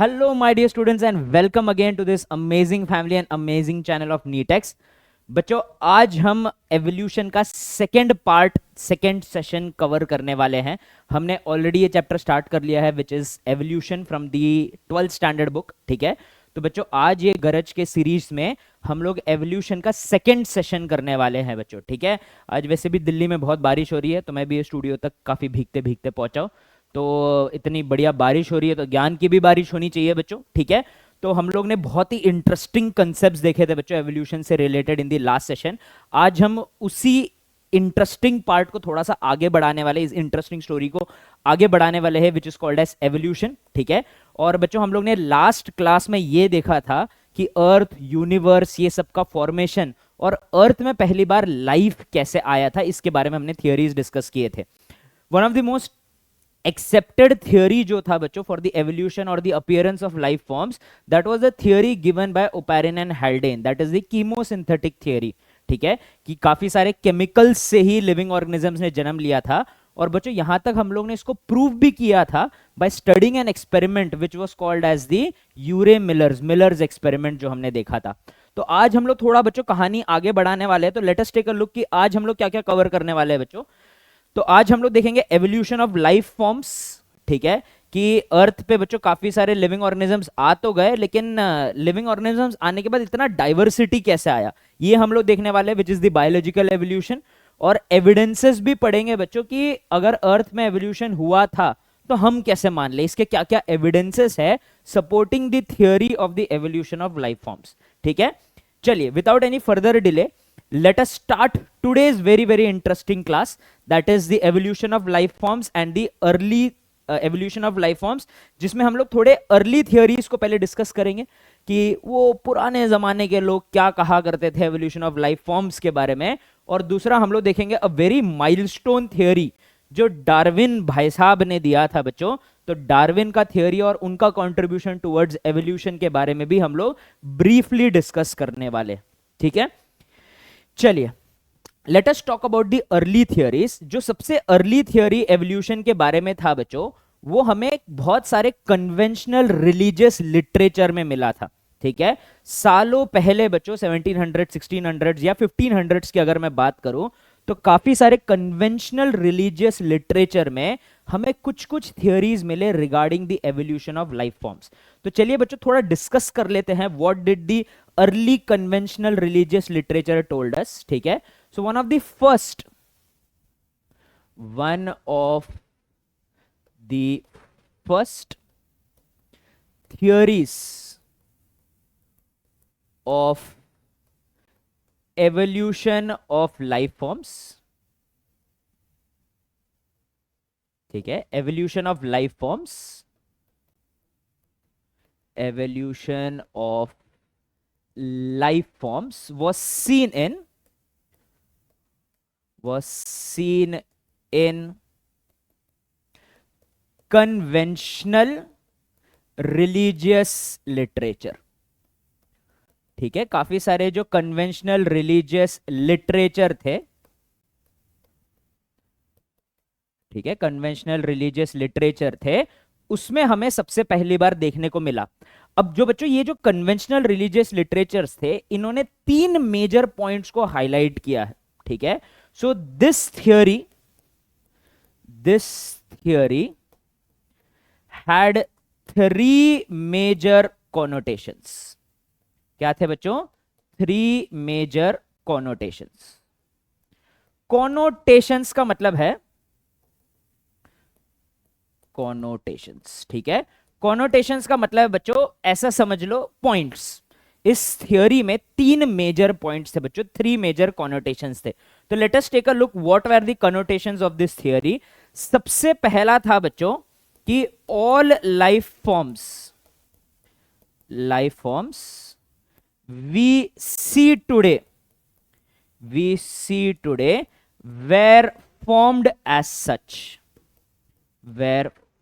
Hello, my dear students, and welcome again to this amazing family and amazing channel of NEETEX. बच्चों, आज हम evolution का second session cover करने वाले हैं। हमने ऑलरेडी ये चैप्टर स्टार्ट कर लिया है, which is evolution from the 12th standard book. ठीक है, तो बच्चों आज ये गरज के सीरीज में हम लोग एवोल्यूशन का सेकंड सेशन करने वाले हैं बच्चों। ठीक है, आज वैसे भी दिल्ली में बहुत बारिश हो रही है, तो मैं भी ये स्टूडियो तक काफ़ी भीगते भीगते पहुंचा हूं। तो इतनी बढ़िया बारिश हो रही है तो ज्ञान की भी बारिश होनी चाहिए बच्चों। ठीक है, तो हम लोग ने बहुत ही इंटरेस्टिंग कंसेप्ट्स देखे थे बच्चों एवोल्यूशन से रिलेटेड इन दी लास्ट सेशन। आज हम उसी इंटरेस्टिंग पार्ट को थोड़ा सा आगे बढ़ाने वाले, इस इंटरेस्टिंग स्टोरी को आगे बढ़ाने वाले हैं, which is called as evolution. ठीक है, और बच्चों हम लोग ने लास्ट क्लास में ये देखा था कि अर्थ, यूनिवर्स, ये सब का फॉर्मेशन और अर्थ में पहली बार लाइफ कैसे आया था, इसके बारे में हमने थियोरीज डिस्कस किए थे। One of the most accepted theory जो था बच्चों फॉर द एवोल्यूशन और the appearance of life forms, that was the theory given by Oparin and Haldane, that is the chemosynthetic theory. ठीक है, कि काफी सारे केमिकल्स से ही लिविंग ऑर्गेनिजम्स ने जन्म लिया था। और बच्चों यहां तक हम लोग ने इसको प्रूव भी किया था by studying an experiment which was called as the Urey Miller's experiment, जो हमने देखा था। तो आज हम लोग थोड़ा बच्चों कहानी आगे बढ़ाने वाले हैं, तो let us take a look कि आज हम लोग क्या क्या कवर करने वाले हैं बच्चों। तो आज हम लोग देखेंगे एवोल्यूशन ऑफ लाइफ फॉर्म्स। ठीक है, कि अर्थ पे बच्चों काफी सारे लिविंग ऑर्गेनिजम्स आ तो गए, लेकिन लिविंग ऑर्गेनिजम्स आने के बाद इतना डाइवर्सिटी कैसे आया, ये हम लोग देखने वाले हैं, which is the biological evolution. और एविडेंसेस भी पढ़ेंगे बच्चों कि अगर अर्थ में एवोल्यूशन हुआ था तो हम कैसे मान ले, इसके क्या क्या एविडेंसेस है supporting the theory of the evolution of life forms. ठीक है, चलिए without any further delay let us start today's very interesting class, that is the evolution of life forms and the early evolution of life forms, जिसमें हम लोग थोड़े early theories को पहले discuss करेंगे कि वो पुराने जमाने के लोग क्या कहा करते थे एवोल्यूशन ऑफ लाइफ फॉर्म्स के बारे में। और दूसरा हम लोग देखेंगे अ वेरी माइलस्टोन थियोरी जो डार्विन भाई साहब ने दिया था बच्चों। तो डार्विन का थियोरी और उनका कंट्रीब्यूशन टुवर्ड्स एवोल्यूशन के बारे में भी हम लोग ब्रीफली डिस्कस करने वाले। ठीक है, चलिए let us talk about the early theories. जो सबसे अर्ली थियोरी एवोल्यूशन के बारे में था बच्चों, वो हमें बहुत सारे कन्वेंशनल रिलीजियस लिटरेचर में मिला था। ठीक है, सालों पहले बच्चों 1700, 1600 या 1500 की अगर मैं बात करूं, तो काफी सारे कन्वेंशनल रिलीजियस लिटरेचर में हमें कुछ कुछ थियोरीज मिले regarding the evolution of life forms. तो चलिए बच्चों थोड़ा डिस्कस कर लेते हैं what did the early conventional religious literature told us. ठीक है, so one of the first theories of evolution of life forms, ठीक है, evolution of life forms, evolution of life forms was seen in conventional religious literature। ठीक है, काफी सारे जो conventional religious literature थे, ठीक है, कन्वेंशनल रिलीजियस लिटरेचर थे, उसमें हमें सबसे पहली बार देखने को मिला। अब जो बच्चों ये जो कन्वेंशनल रिलीजियस लिटरेचर्स थे, इन्होंने 3 मेजर पॉइंट्स को हाईलाइट किया है। ठीक है, so this theory had 3 major connotations. क्या थे बच्चों? 3 मेजर कॉनोटेशंस। कॉनोटेशंस का मतलब है कॉनोटेशंस। ठीक है, कॉनोटेशंस का मतलब है बच्चों ऐसा समझ लो पॉइंट्स। इस थियोरी में 3 मेजर पॉइंट्स थे बच्चों, 3 मेजर कॉनोटेशंस थे। तो let us take a look what were the connotations of this theory. सबसे पहला था बच्चों कि all life forms we see today were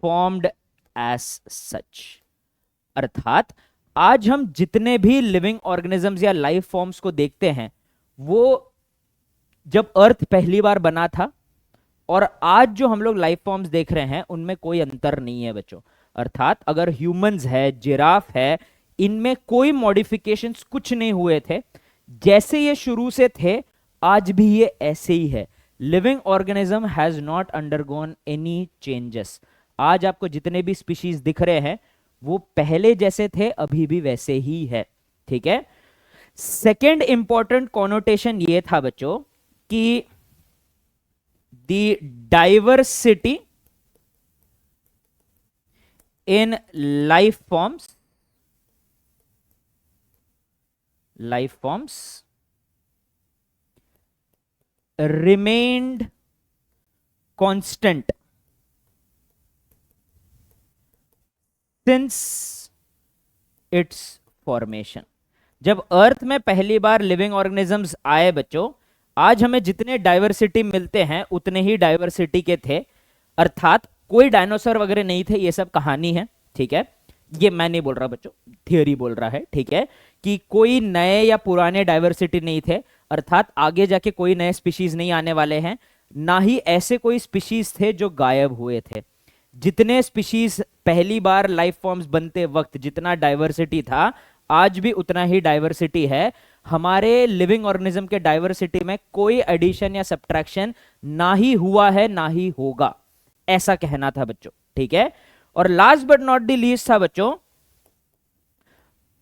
formed as such। अर्थात आज हम जितने भी लिविंग ऑर्गेनिजम्स या लाइफ फॉर्म्स को देखते हैं, वो जब अर्थ पहली बार बना था और आज जो हम लोग लाइफ फॉर्म्स देख रहे हैं उनमें कोई अंतर नहीं है बच्चों। अर्थात अगर ह्यूमंस है, जिराफ है, इनमें कोई मॉडिफिकेशंस कुछ नहीं हुए थे, जैसे ये शुरू से थे आज भी ये ऐसे ही है। Living organism has not undergone any changes. आज आपको जितने भी स्पीशीज दिख रहे हैं वो पहले जैसे थे, अभी भी वैसे ही है। ठीक है। सेकेंड इंपॉर्टेंट कॉनोटेशन ये था बच्चों कि the diversity in life forms remained constant since its formation। जब अर्थ में पहली बार लिविंग ऑर्गेनिजम्स आए बच्चों, आज हमें जितने डाइवर्सिटी मिलते हैं उतने ही डाइवर्सिटी के थे, अर्थात कोई डायनासोर वगैरह नहीं थे, ये सब कहानी है। ठीक है, ये मैं नहीं बोल रहा बच्चों, थियोरी बोल रहा है। ठीक है, कि कोई नए या पुराने डाइवर्सिटी नहीं थे, अर्थात आगे जाके कोई नए स्पीशीज नहीं आने वाले हैं, ना ही ऐसे कोई स्पीशीज थे जो गायब हुए थे। जितने स्पीशीज पहली बार लाइफ फॉर्म्स बनते वक्त जितना डाइवर्सिटी था, आज भी उतना ही डाइवर्सिटी है। हमारे लिविंग ऑर्गेनिज्म के डाइवर्सिटी में कोई एडिशन या सब्ट्रैक्शन ना ही हुआ है ना ही होगा, ऐसा कहना था बच्चों। ठीक है, और last but not the least था बच्चों,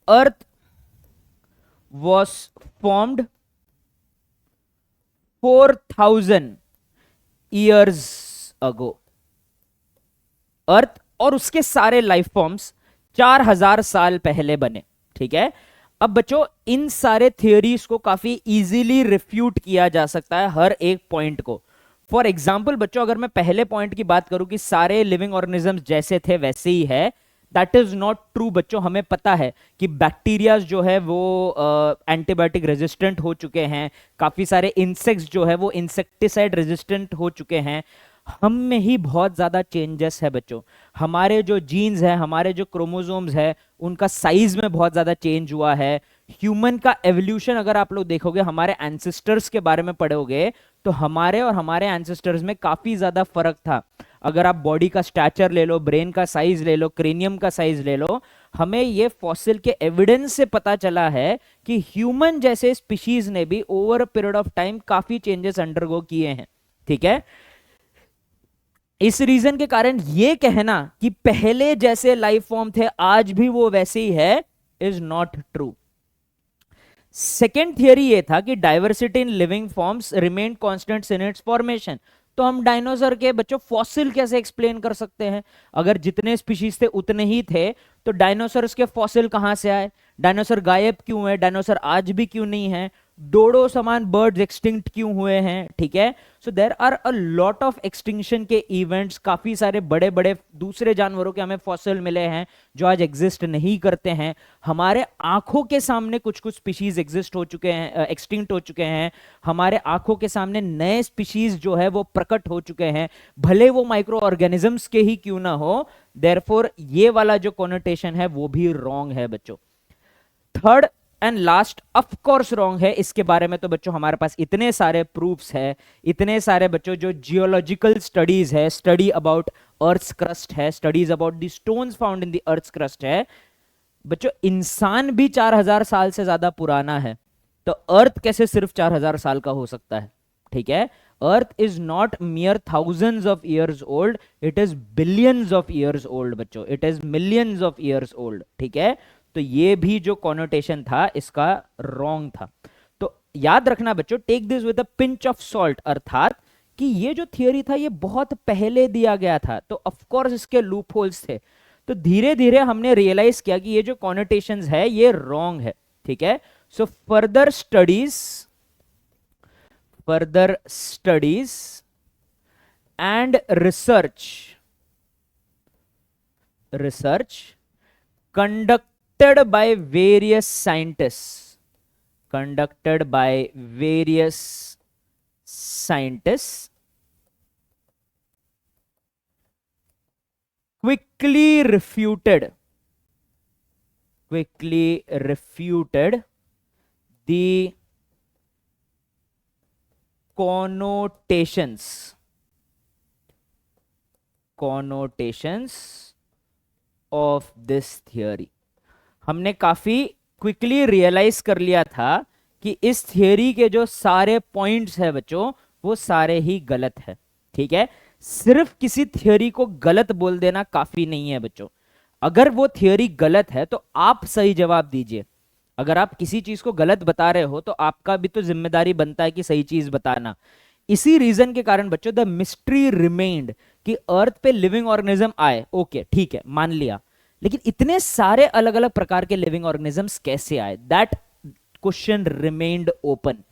earth was formed 4000 years ago. Earth और उसके सारे लाइफ फॉर्म्स 4000 साल पहले बने। ठीक है, अब बच्चों इन सारे थियोरीज को काफी इजीली रिफ्यूट किया जा सकता है, हर एक पॉइंट को। फॉर एग्जाम्पल बच्चों, अगर मैं पहले पॉइंट की बात करूं कि सारे लिविंग ऑर्गेनिजम्स जैसे थे वैसे ही है, दैट इज नॉट ट्रू बच्चों। हमें पता है कि बैक्टीरिया जो है वो एंटीबायोटिक रेजिस्टेंट हो चुके हैं, काफी सारे इंसेक्ट्स जो है वो इंसेक्टिसाइड रेजिस्टेंट हो चुके हैं। हम में ही बहुत ज्यादा चेंजेस है बच्चों। हमारे जो जीन्स है, हमारे जो क्रोमोसोम्स है, उनका साइज में बहुत ज्यादा चेंज हुआ है। ह्यूमन का एवोल्यूशन अगर आप लोग देखोगे, हमारे एंसेस्टर्स के बारे में पढ़ोगे, तो हमारे और हमारे एंसेस्टर्स में काफी ज्यादा फर्क था। अगर आप बॉडी का स्टैचर ले लो, ब्रेन का साइज ले लो, क्रेनियम का साइज ले लो, हमें ये फॉसिल के एविडेंस से पता चला है कि ह्यूमन जैसे स्पीशीज ने भी over a period of time काफी चेंजेस अंडरगो किए हैं। ठीक है, इस रीजन के कारण ये कहना कि पहले जैसे लाइफ फॉर्म थे आज भी वो वैसे ही है, is not true. Second theory ये था कि diversity in living forms remain constant in its formation. तो हम डायनासोर के बच्चों फॉसिल कैसे एक्सप्लेन कर सकते हैं? अगर जितने स्पीशीज थे उतने ही थे, तो डायनासोर्स के फॉसिल कहां से आए? डायनासोर गायब क्यों है? डायनासोर आज भी क्यों नहीं है? डोडो समान बर्ड्स एक्सटिंक्ट क्यों हुए हैं? ठीक है, so there are a lot of extinction के इवेंट्स। काफी सारे बड़े बड़े दूसरे जानवरों के हमें फॉसिल मिले हैं जो आज एग्जिस्ट नहीं करते हैं। हमारे आंखों के सामने कुछ कुछ स्पीशीज एग्जिस्ट हो चुके हैं, एक्सटिंक्ट हो चुके हैं। हमारे आंखों के सामने नए स्पीशीज जो है वो प्रकट हो चुके हैं, भले वो माइक्रो ऑर्गेनिजम्स के ही क्यों ना हो। देयरफॉर ये वाला जो कॉनोटेशन है वो भी रॉन्ग है बच्चों। Third and last of course wrong है। इसके बारे में तो बच्चों हमारे पास इतने सारे प्रूफ्स है, इतने सारे बच्चों जो जियोलॉजिकल स्टडीज है, स्टडी अबाउट अर्थ्स क्रस्ट है, studies about the stones found in the earth's crust है। बच्चों इंसान भी 4000 साल से ज्यादा पुराना है, तो अर्थ कैसे सिर्फ 4000 साल का हो सकता है? ठीक है, earth is not mere thousands of years old, it is billions of years old बच्चों, it is millions of years old. ठीक है, तो ये भी जो कॉनोटेशन था इसका रॉन्ग था। तो याद रखना बच्चों, take this with a pinch of salt, अर्थात कि ये जो थियरी था ये बहुत पहले दिया गया था, तो ऑफ कोर्स इसके लूप होल्स थे। तो धीरे धीरे हमने रियलाइज किया कि ये जो कॉनोटेशंस है ये रॉन्ग है। ठीक है, so further studies and research conducted by various scientists quickly refuted the connotations of this theory. हमने काफी क्विकली रियलाइज कर लिया था कि इस थियोरी के जो सारे पॉइंट्स है बच्चों वो सारे ही गलत है। ठीक है, सिर्फ किसी थियोरी को गलत बोल देना काफी नहीं है बच्चों। अगर वो थियोरी गलत है तो आप सही जवाब दीजिए। अगर आप किसी चीज को गलत बता रहे हो तो आपका भी तो जिम्मेदारी बनता है कि सही चीज बताना। इसी रीजन के कारण बच्चों द मिस्ट्री रिमेन्ड कि अर्थ पे लिविंग ऑर्गेनिज्म आए, ओके ठीक है मान लिया, लेकिन इतने सारे अलग अलग प्रकार के लिविंग ऑर्गेनिजम्स कैसे आए, दैट क्वेश्चन रिमेन्ड ओपन।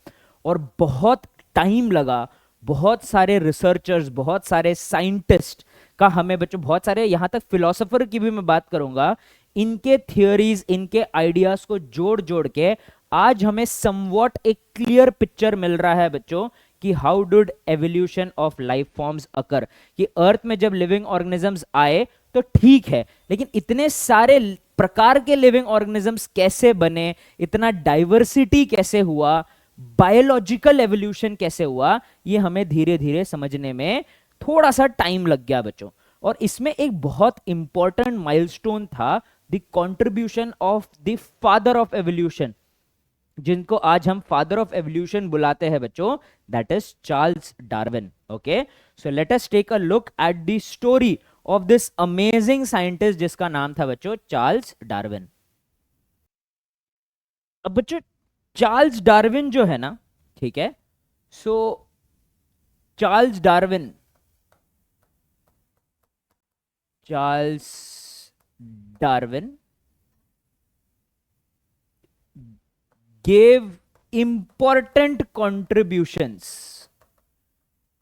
और बहुत टाइम लगा, बहुत सारे रिसर्चर्स, बहुत सारे साइंटिस्ट का हमें बच्चों, बहुत सारे यहां तक फिलोसोफर की भी मैं बात करूंगा, इनके थियोरीज, इनके आइडियाज को जोड़ जोड़ के आज हमें समवॉट एक क्लियर पिक्चर मिल रहा है बच्चों कि how did evolution of life forms occur. कि अर्थ में जब लिविंग ऑर्गेनिजम्स आए तो ठीक है, लेकिन इतने सारे प्रकार के लिविंग ऑर्गेनिजम्स कैसे बने, इतना डाइवर्सिटी कैसे हुआ, बायोलॉजिकल एवोल्यूशन कैसे हुआ, ये हमें धीरे धीरे समझने में थोड़ा सा टाइम लग गया बच्चों। और इसमें एक बहुत इंपॉर्टेंट माइलस्टोन था, the contribution of the father of evolution, जिनको आज हम फादर ऑफ एवोल्यूशन बुलाते हैं बच्चों, that is Charles Darwin. Okay, so let us take a look at the story of this amazing scientist जिसका नाम था बच्चों चार्ल्स डार्विन। अब बच्चों चार्ल्स डार्विन जो है ना, ठीक है, सो Charles Darwin, Charles Darwin gave important contributions,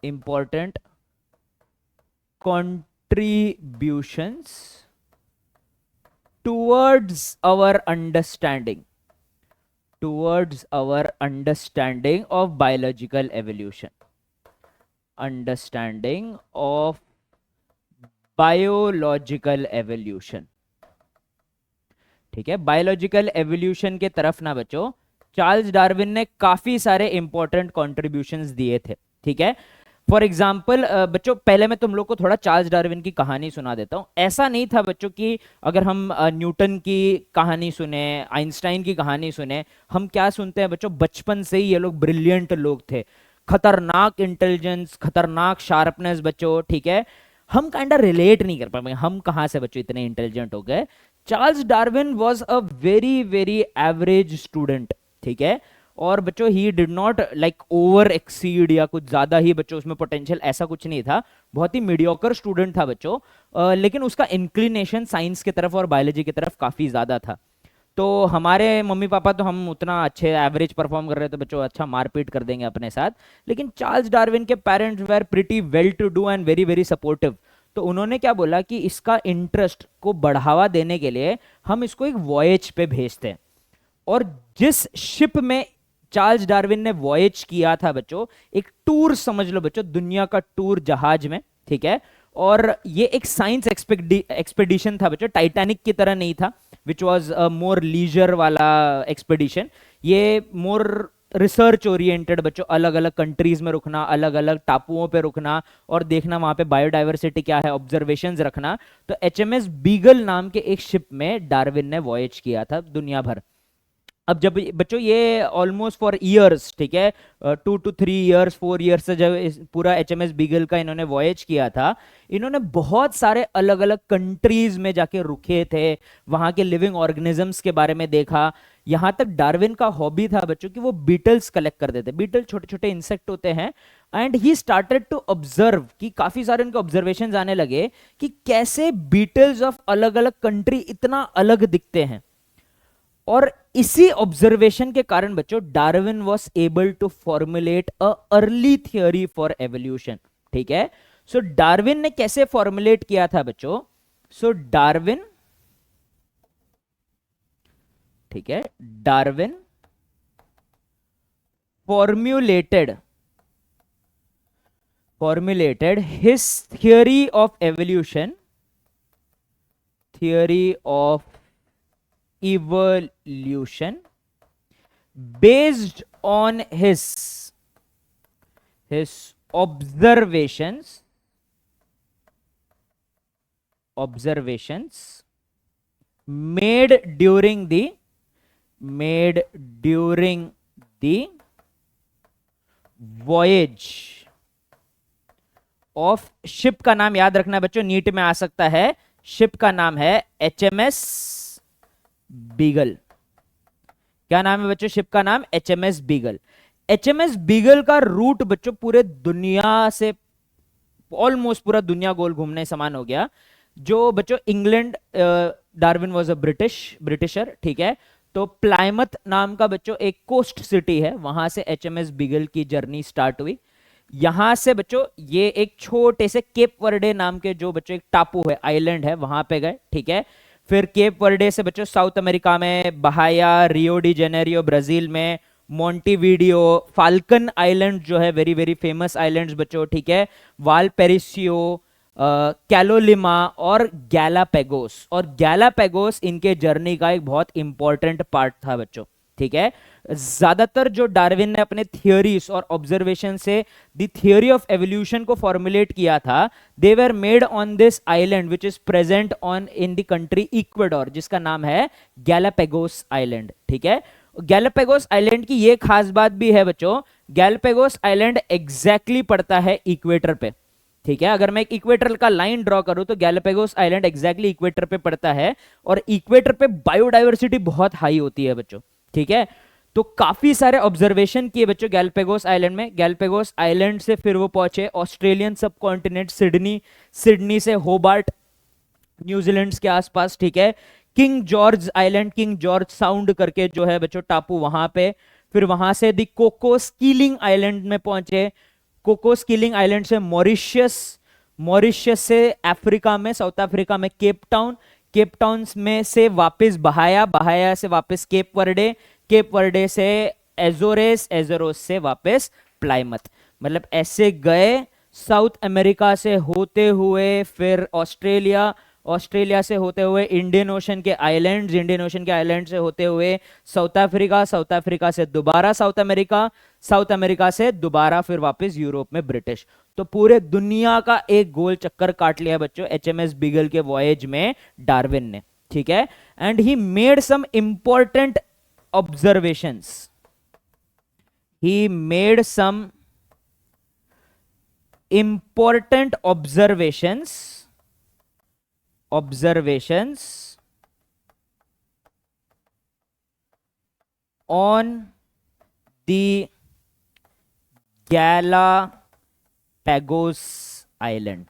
important contributions towards our understanding, towards our understanding of biological evolution, understanding of biological evolution। ठीक है, बायोलॉजिकल एवोल्यूशन के तरफ ना बच्चों चार्ल्स डार्विन ने काफी सारे इंपॉर्टेंट कॉन्ट्रीब्यूशंस दिए थे। ठीक है, फॉर एग्जाम्पल बच्चों पहले मैं तुम लोग को थोड़ा चार्ल्स डार्विन की कहानी सुना देता हूं। ऐसा नहीं था बच्चों कि अगर हम न्यूटन की कहानी सुने, आइंस्टाइन की कहानी सुने, हम क्या सुनते हैं बच्चों, बचपन से ही ये लोग ब्रिलियंट लोग थे, खतरनाक इंटेलिजेंस, खतरनाक शार्पनेस बच्चों। ठीक है, हम काइंडा रिलेट नहीं कर पाएंगे, हम कहां से बच्चों इतने इंटेलिजेंट हो गए। Charles Darwin was a very very average student. ठीक है, और बच्चों he did not like over exceed या कुछ ज्यादा ही बच्चों उसमें पोटेंशियल, ऐसा कुछ नहीं था, बहुत ही मीडियोकर स्टूडेंट था बच्चों। लेकिन उसका इंक्लिनेशन साइंस की तरफ और बायोलॉजी की तरफ काफी ज्यादा था। तो हमारे मम्मी पापा तो हम उतना अच्छे एवरेज परफॉर्म कर रहे थे बच्चों, अच्छा मारपीट कर देंगे अपने साथ, लेकिन चार्ल्स डार्विन के parents were pretty well to do and very very supportive. तो उन्होंने क्या बोला कि इसका इंटरेस्ट को बढ़ावा देने के लिए हम इसको एक वॉयज पे भेजते हैं। और जिस शिप में चार्ल्स डार्विन ने वॉयज किया था बच्चों, एक टूर समझ लो बच्चों, दुनिया का टूर जहाज में। ठीक है, और ये एक साइंस एक्सपेडिशन था बच्चों, टाइटैनिक की तरह नहीं था, विच वॉज मोर लीजर वाला एक्सपेडिशन। ये मोर रिसर्च ओरिएंटेड बच्चों, अलग अलग कंट्रीज में रुकना, अलग अलग टापुओं पे रुकना और देखना वहां पे बायोडाइवर्सिटी क्या है, ऑब्जर्वेशंस रखना। तो एचएमएस बीगल नाम के एक शिप में डार्विन ने वॉयज किया था दुनिया भर। अब जब बच्चों ये ऑलमोस्ट फॉर ईयर्स, ठीक है, 2 to 3 years 4 years से जब पूरा एचएमएस बीगल का इन्होंने वॉयज किया था, इन्होंने बहुत सारे अलग अलग कंट्रीज में जाके रुके थे, वहां के लिविंग ऑर्गेनिजम्स के बारे में देखा। यहां तक डार्विन का हॉबी था बच्चों कि वो बीटल्स कलेक्ट कर देते, बीटल छोटे छोटे इंसेक्ट होते हैं, and he started to observe कि काफी सारे उनके ऑब्जर्वेशन आने लगे कि कैसे बीटल्स ऑफ अलग अलग कंट्री इतना अलग दिखते हैं। और इसी ऑब्जर्वेशन के कारण बच्चों Darwin was able to formulate a early theory for evolution. ठीक है, सो डार्विन ने कैसे फॉर्मुलेट किया था बच्चों, सो डार्विन, ठीक है, Darwin formulated his theory of evolution, theory of evolution based on his observations made during the made during the voyage of, ship का नाम याद रखना बच्चों, नीट में आ सकता है। शिप का नाम है HMS बीगल। क्या नाम है बच्चों शिप का नाम? HMS beagle. HMS बीगल का रूट बच्चों पूरे दुनिया से, ऑलमोस्ट पूरा दुनिया गोल घूमने समान हो गया। जो बच्चों England, Darwin was a britisher, ठीक है। तो प्लायमथ नाम का बच्चों एक कोस्ट सिटी है, वहां से HMS बीगल की जर्नी स्टार्ट हुई। यहां से बच्चों ये एक छोटे से केप वर्डे नाम के जो बच्चों एक टापू है, आइलैंड है, वहां पे गए, ठीक है। फिर केप वर्डे से बच्चों साउथ अमेरिका में बहाया, रियो डी जेनेरियो ब्राजील में, मोंटीवीडियो, फाल्कन आइलैंड जो है वेरी वेरी फेमस आइलैंड्स बच्चों, ठीक है, वालपेरिसियो, कैलोलिमा और गैलापेगोस। और गैलापेगोस इनके जर्नी का एक बहुत इंपॉर्टेंट पार्ट था बच्चों, ठीक है। ज्यादातर जो डार्विन ने अपने थियोरीज और ऑब्जर्वेशन से द थियोरी ऑफ एवोल्यूशन को फॉर्मुलेट किया था, they were made on this island which is present on in the country Ecuador, जिसका नाम है गैलापेगोस आइलैंड, ठीक है। गैलापेगोस आइलैंड की ये खास बात भी है बच्चों, गैलापेगोस आइलैंड एग्जैक्टली पड़ता है इक्वेटर पे, ठीक है। अगर मैं एक इक्वेटर का लाइन ड्रॉ करूं तो गैलापेगोस आइलैंड एग्जैक्टली इक्वेटर पे पड़ता है, और इक्वेटर पे बायोडाइवर्सिटी बहुत हाई होती है बच्चों, ठीक है। तो काफी सारे ऑब्जर्वेशन किए बच्चों गैलापेगोस आइलैंड में। गैलापेगोस आइलैंड से फिर वो पहुंचे ऑस्ट्रेलियन सब कॉन्टिनेंट, सिडनी, सिडनी से होबार्ट न्यूजीलैंड के आसपास, ठीक है। King George island, king George sound करके जो है बच्चों टापू, वहां पे। फिर वहां से दी कोकोस कीलिंग आइलैंड में पहुंचे। कोकोस कीलिंग आइलैंड से मॉरिशियस, मॉरिशियस से अफ्रीका में, साउथ अफ्रीका में केप टाउन, केप टाउन में से वापस बहाया, बहाया से वापस केप वर्डे, केप वर्डे से एजोरेस, एजोरोस से वापस प्लायमथ। मतलब ऐसे गए साउथ अमेरिका से होते हुए, फिर ऑस्ट्रेलिया, ऑस्ट्रेलिया से होते हुए इंडियन ओशन के आइलैंड्स, इंडियन ओशन के आइलैंड से होते हुए साउथ अफ्रीका, साउथ अफ्रीका से दोबारा साउथ अमेरिका, साउथ अमेरिका से दोबारा फिर वापस यूरोप में ब्रिटिश। तो पूरे दुनिया का एक गोल चक्कर काट लिया बच्चों HMS बीगल के वॉयज में डार्विन ने, ठीक है। And he made some important observations, he made some important observations on the Galapagos island,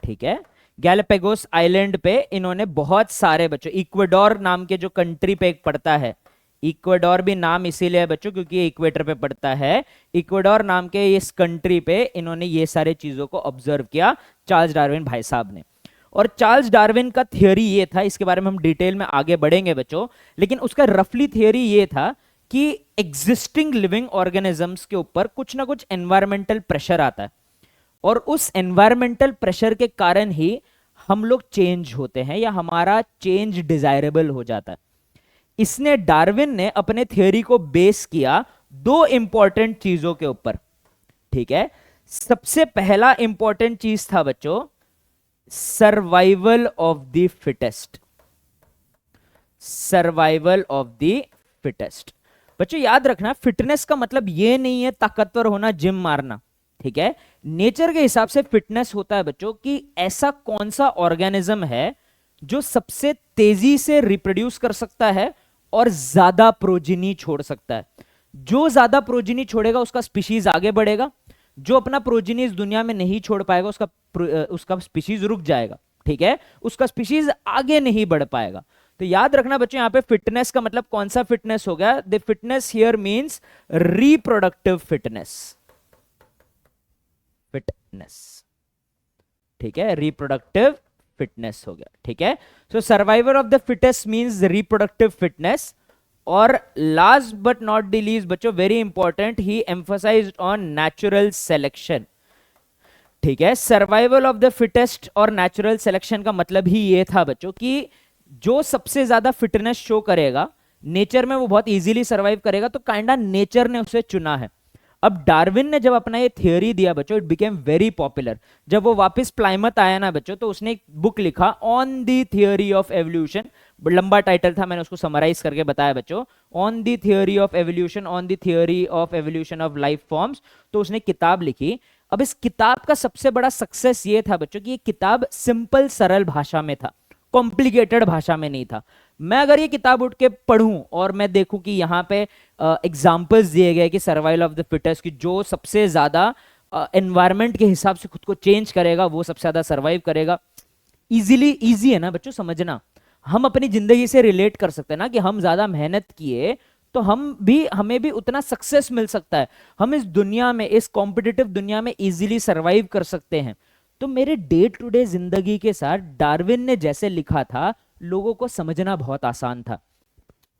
ठीक है। गैलापेगोस आइलैंड पे इन्होंने बहुत सारे बच्चों, इक्वाडोर नाम के जो कंट्री पे एक पड़ता है, इक्वाडोर भी नाम इसीलिए है बच्चों क्योंकि ये इक्वेटर पे पड़ता है, इक्वाडोर नाम के इस कंट्री पे इन्होंने ये सारे चीजों को ऑब्जर्व किया चार्ल्स डार्विन भाई साहब ने। और चार्ल्स डार्विन का थियोरी ये था, इसके बारे में हम डिटेल में आगे बढ़ेंगे बच्चों, लेकिन उसका रफली थियोरी ये था कि एग्जिस्टिंग लिविंग ऑर्गेनिजम्स के ऊपर कुछ ना कुछ एनवायरमेंटल प्रेशर आता है, और उस एनवायरमेंटल प्रेशर के कारण ही हम लोग चेंज होते हैं या हमारा चेंज डिजायरेबल हो जाता है। इसने, डार्विन ने अपने थ्योरी को बेस किया दो इंपॉर्टेंट चीजों के ऊपर, ठीक है। सबसे पहला इंपॉर्टेंट चीज था बच्चों survival of the fittest, survival of the fittest. बच्चों याद रखना, फिटनेस का मतलब ये नहीं है ताकतवर होना, जिम मारना, ठीक है। नेचर के हिसाब से फिटनेस होता है बच्चों कि ऐसा कौन सा ऑर्गेनिज्म है जो सबसे तेजी से रिप्रोड्यूस कर सकता है और ज्यादा प्रोजिनी छोड़ सकता है। जो ज्यादा प्रोजिनी छोड़ेगा उसका स्पीशीज आगे बढ़ेगा, जो अपना प्रोजिनी इस दुनिया में नहीं छोड़ पाएगा उसका स्पीशीज रुक जाएगा, ठीक है, उसका स्पीशीज आगे नहीं बढ़ पाएगा। तो याद रखना बच्चों, यहां पे फिटनेस का मतलब कौन सा फिटनेस हो गया? The fitness here means reproductive fitness, fitness, ठीक है, रिप्रोडक्टिव फिटनेस हो गया, ठीक है। So survival of the fittest means reproductive fitness. और last but not the least बच्चों, very important, he emphasized on natural selection, ठीक है। सर्वाइवल ऑफ द फिटेस्ट और नेचुरल सिलेक्शन का मतलब ही ये था बच्चों कि जो सबसे ज्यादा फिटनेस शो करेगा नेचर में वो बहुत इजीली सर्वाइव करेगा, तो काइंडा नेचर ने उसे चुना है। अब डार्विन ने जब अपना ये थियोरी दिया बच्चों, इट बिकेम वेरी पॉपुलर। जब वो वापस प्लाइमथ आया ना बच्चों, तो उसने एक बुक लिखा on the theory of evolution. लंबा टाइटल था, मैंने उसको समराइज करके बताया बच्चों, on the theory of evolution, on the theory of evolution of life forms. तो उसने किताब लिखी। अब इस किताब का सबसे बड़ा सक्सेस ये था बच्चों कि ये किताब सिंपल सरल भाषा में था, कॉम्प्लिकेटेड भाषा में नहीं था। मैं अगर ये किताब उठ के पढ़ूं और मैं देखूं कि यहाँ पे एग्जाम्पल्स दिए गए कि सर्वाइवल ऑफ द फिटेस्ट, की जो सबसे ज्यादा एनवायरमेंट के हिसाब से खुद को चेंज करेगा वो सबसे ज्यादा सर्वाइव करेगा। इजी है ना बच्चों समझना। हम अपनी जिंदगी से रिलेट कर सकते हैं ना कि हम ज्यादा मेहनत किए तो हमें भी उतना सक्सेस मिल सकता है। हम इस दुनिया में, इस कॉम्पिटिटिव दुनिया में इजीली सर्वाइव कर सकते हैं। तो मेरे डे टू डे जिंदगी के साथ डार्विन ने जैसे लिखा था, लोगों को समझना बहुत आसान था।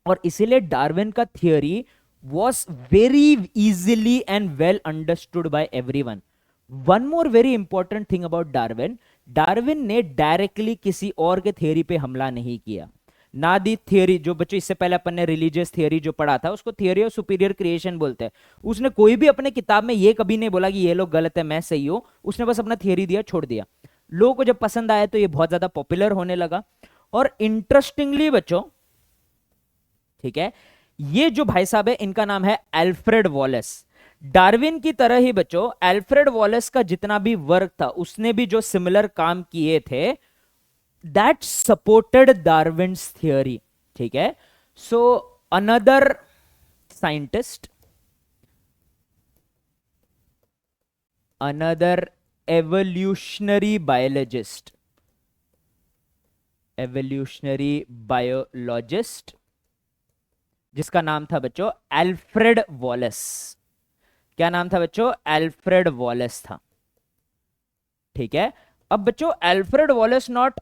और इसीलिए डार्विन का theory was very easily and well understood by everyone. One more very important thing about Darwin, Darwin ने डायरेक्टली किसी और के थियोरी पे हमला नहीं किया। ना दी थियोरी, जो बच्चों इससे पहले अपन ने रिलीजियस थियोरी जो पढ़ा था उसको थियोरी ऑफ सुपीरियर क्रिएशन बोलते हैं, उसने कोई भी अपने किताब में ये कभी नहीं बोला कि ये लोग गलत है मैं सही हूं। उसने बस अपना थियोरी दिया, छोड़ दिया। लोगों को जब पसंद आया तो ये बहुत ज्यादा पॉपुलर होने लगा। और इंटरेस्टिंगली बच्चों, ठीक है, ये जो भाई साहब है इनका नाम है अल्फ्रेड वॉलेस। डार्विन की तरह ही बच्चों अल्फ्रेड वॉलेस का जितना भी वर्क था, उसने भी जो सिमिलर काम किए थे, दैट सपोर्टेड डार्विन्स थियोरी। ठीक है, so another scientist, another evolutionary biologist, evolutionary biologist, जिसका नाम था बच्चों अल्फ्रेड वॉलेस। क्या नाम था बच्चों? अल्फ्रेड वॉलेस था। ठीक है, अब बच्चों Alfred Wallace not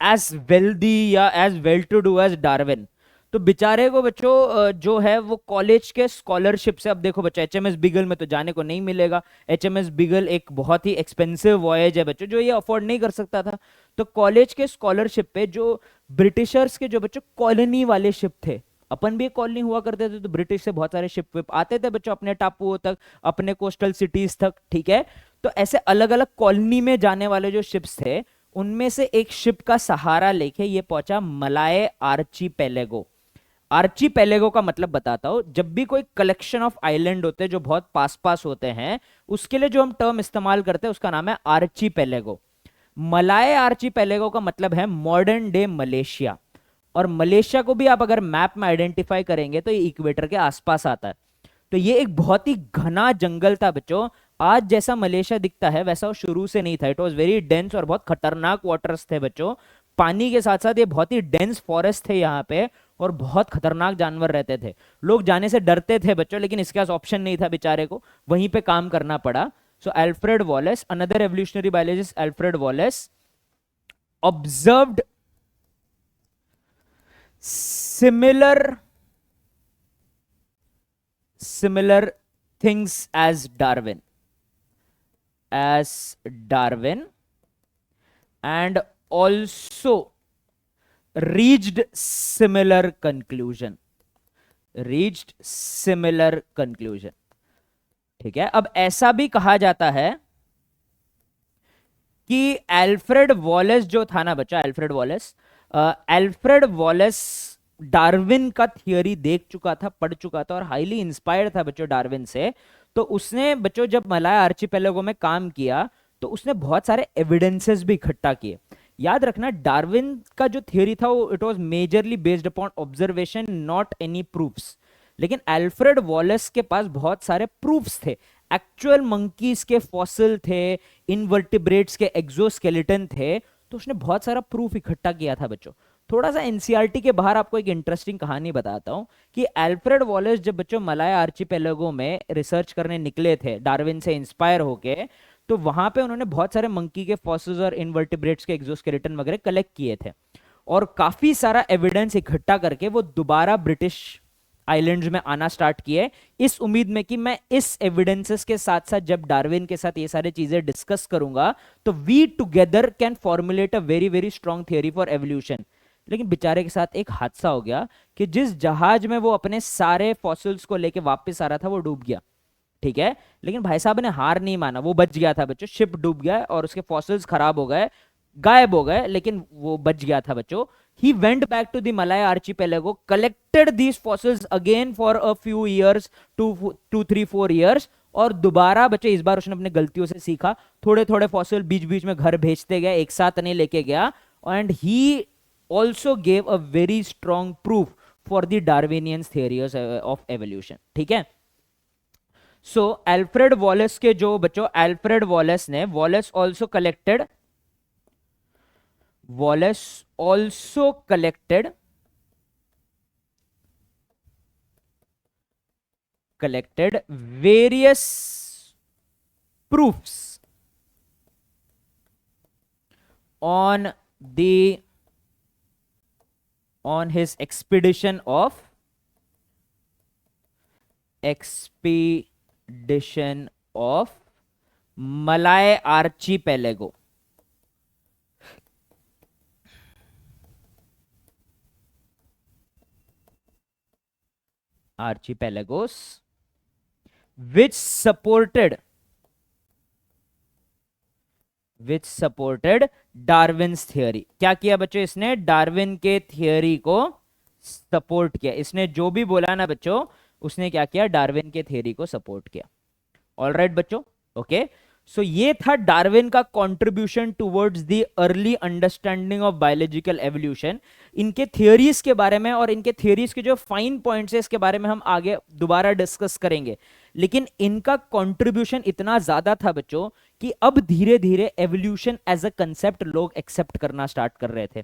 as wealthy या as well to do as Darwin. तो बेचारे को बच्चों जो है वो कॉलेज के स्कॉलरशिप से, अब देखो बच्चों एचएमएस बिगल में तो जाने को नहीं मिलेगा। एचएमएस बिगल एक बहुत ही एक्सपेंसिव वॉयज है बच्चों, जो ये अफोर्ड नहीं कर सकता था। तो कॉलेज के स्कॉलरशिप पे जो ब्रिटिशर्स के जो बच्चों कॉलोनी वाले शिप थे, अपन भी एक कॉलोनी हुआ करते थे, तो ब्रिटिश से बहुत सारे शिप विप आते थे बच्चों अपने टापुओं तक, अपने कोस्टल सिटीज तक। ठीक है, तो ऐसे अलग अलग कॉलोनी में जाने वाले जो शिप्स थे, उनमें से एक शिप का सहारा लेके ये पहुंचा मलाय आर्चीपेलेगो। आर्चीपेलेगो का मतलब बताता हूं, जब भी कोई कलेक्शन ऑफ आइलैंड होते हैं जो बहुत पास पास होते हैं, उसके लिए जो हम टर्म इस्तेमाल करते हैं उसका नाम है आर्चीपेलेगो। मलाय आर्चीपेलेगो का मतलब है मॉडर्न डे मलेशिया। और मलेशिया को भी आप अगर मैप में आइडेंटिफाई करेंगे तो ये इक्वेटर के आसपास आता है। तो ये एक बहुत ही घना जंगल था बच्चों। आज जैसा मलेशिया दिखता है वैसा वो शुरू से नहीं था। इट वॉज वेरी डेंस और बहुत खतरनाक वाटर्स थे बच्चों। पानी के साथ साथ ये बहुत ही डेंस फॉरेस्ट थे यहाँ पे, और बहुत खतरनाक जानवर रहते थे। लोग जाने से डरते थे बच्चों, लेकिन इसके पास ऑप्शन नहीं था, बेचारे को वहीं पे काम करना पड़ा। So Alfred Wallace, another evolutionary biologist Alfred Wallace, observed similar things as Darwin, and also reached similar conclusion. ठीक है, अब ऐसा भी कहा जाता है कि अल्फ्रेड वॉलेस जो था ना बच्चा, अल्फ्रेड वॉलेस डार्विन का थियोरी देख चुका था, पढ़ चुका था और हाईली इंस्पायर्ड था बच्चों डार्विन से। तो उसने बच्चों जब मलाय आर्चिपेलागो में काम किया तो उसने बहुत सारे एविडेंसेस भी इकट्ठा किए। याद रखना डार्विन का जो थियोरी था वो it was majorly based upon observation, not any proofs. लेकिन अल्फ्रेड वॉलेस के पास बहुत सारे प्रूफ्स थे, एक्चुअल मंकीज के फॉसिल थे, इनवर्टिब्रेट्स के एक्सोस्केलेटन थे। तो उसने बहुत सारा प्रूफ इकट्ठा किया था बच्चों। थोड़ा सा एनसीईआरटी के बाहर आपको एक इंटरेस्टिंग कहानी बताता हूं कि अल्फ्रेड वॉलेस जब बच्चों मलाय आर्चिपेलागो में रिसर्च करने निकले थे डार्विन से इंस्पायर होके, तो वहां पे उन्होंने बहुत सारे मंकी के फॉसिल्स और इनवर्टिब्रेट्स के एक्सोस्केलेटन वगैरह कलेक्ट किए थे, और काफी सारा एविडेंस इकट्ठा करके वो दोबारा ब्रिटिश आइलैंड्स में आना स्टार्ट किए, इस उम्मीद में कि मैं इस एविडेंसेस के साथ साथ जब डार्विन के साथ ये सारी चीजें डिस्कस करूंगा तो we together can formulate a very very strong theory for evolution. लेकिन बेचारे के साथ एक हादसा हो गया कि जिस जहाज में वो अपने सारे फॉसिल्स को लेके वापस आ रहा था वो डूब गया। ठीक है, लेकिन भाई साहब ने हार नहीं माना, वो बच गया था बच्चों, शिप डूब गया और उसके फॉसिल्स खराब हो गए, गायब हो गए, लेकिन वो बच गया था बच्चों। He went back to the Malay archipelago, collected these fossils again for a few years, 2-3-4 years, और दोबारा बच्चे इस बार उसने अपने गलतियों से सीखा, थोड़े थोड़े फॉसिल बीच बीच में घर भेजते गए, एक साथ नहीं लेके गया, and he also gave a very strong proof for the Darwinian theories of evolution. ठीक है, सो एल्फ्रेड वॉलेस के जो बच्चों, एल्फ्रेड वॉलेस ने, Wallace also collected various proofs on his expedition of Malay archipelago. Archipelagos, which supported Darwin's theory. क्या किया बच्चों, इसने डार्विन के थियरी को सपोर्ट किया, इसने जो भी बोला ना बच्चों, उसने क्या किया, डार्विन के थियरी को सपोर्ट किया। ऑलराइट बच्चों, ओके, सो ये था डार्विन का contribution towards the early understanding of biological evolution. इनके थियरीज के बारे में और इनके थियरीज के जो फाइन पॉइंट्स है, इसके बारे में हम आगे दोबारा डिस्कस करेंगे, लेकिन इनका कंट्रीब्यूशन इतना ज्यादा था बच्चों कि अब धीरे धीरे एवोल्यूशन एज अ कंसेप्ट लोग एक्सेप्ट करना स्टार्ट कर रहे थे।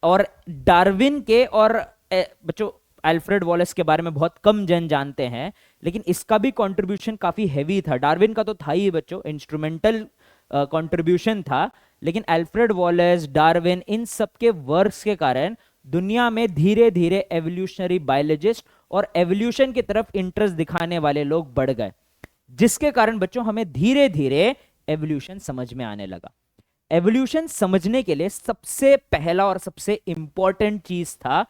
और डार्विन के और बच्चों अल्फ्रेड वॉलेस के बारे में बहुत कम जन जानते हैं, लेकिन इसका भी कंट्रीब्यूशन काफी हैवी था। डार्विन का तो था ही बच्चों, इंस्ट्रूमेंटल कंट्रीब्यूशन था, लेकिन अल्फ्रेड वॉलेस, डार्विन, इन सबके वर्क्स के कारण दुनिया में धीरे धीरे एवोल्यूशनरी बायोलॉजिस्ट और एवोल्यूशन की तरफ इंटरेस्ट दिखाने वाले लोग बढ़ गए, जिसके कारण बच्चों हमें धीरे धीरे एवोल्यूशन समझ में आने लगा। एवोल्यूशन समझने के लिए सबसे पहला और सबसे इंपॉर्टेंट चीज था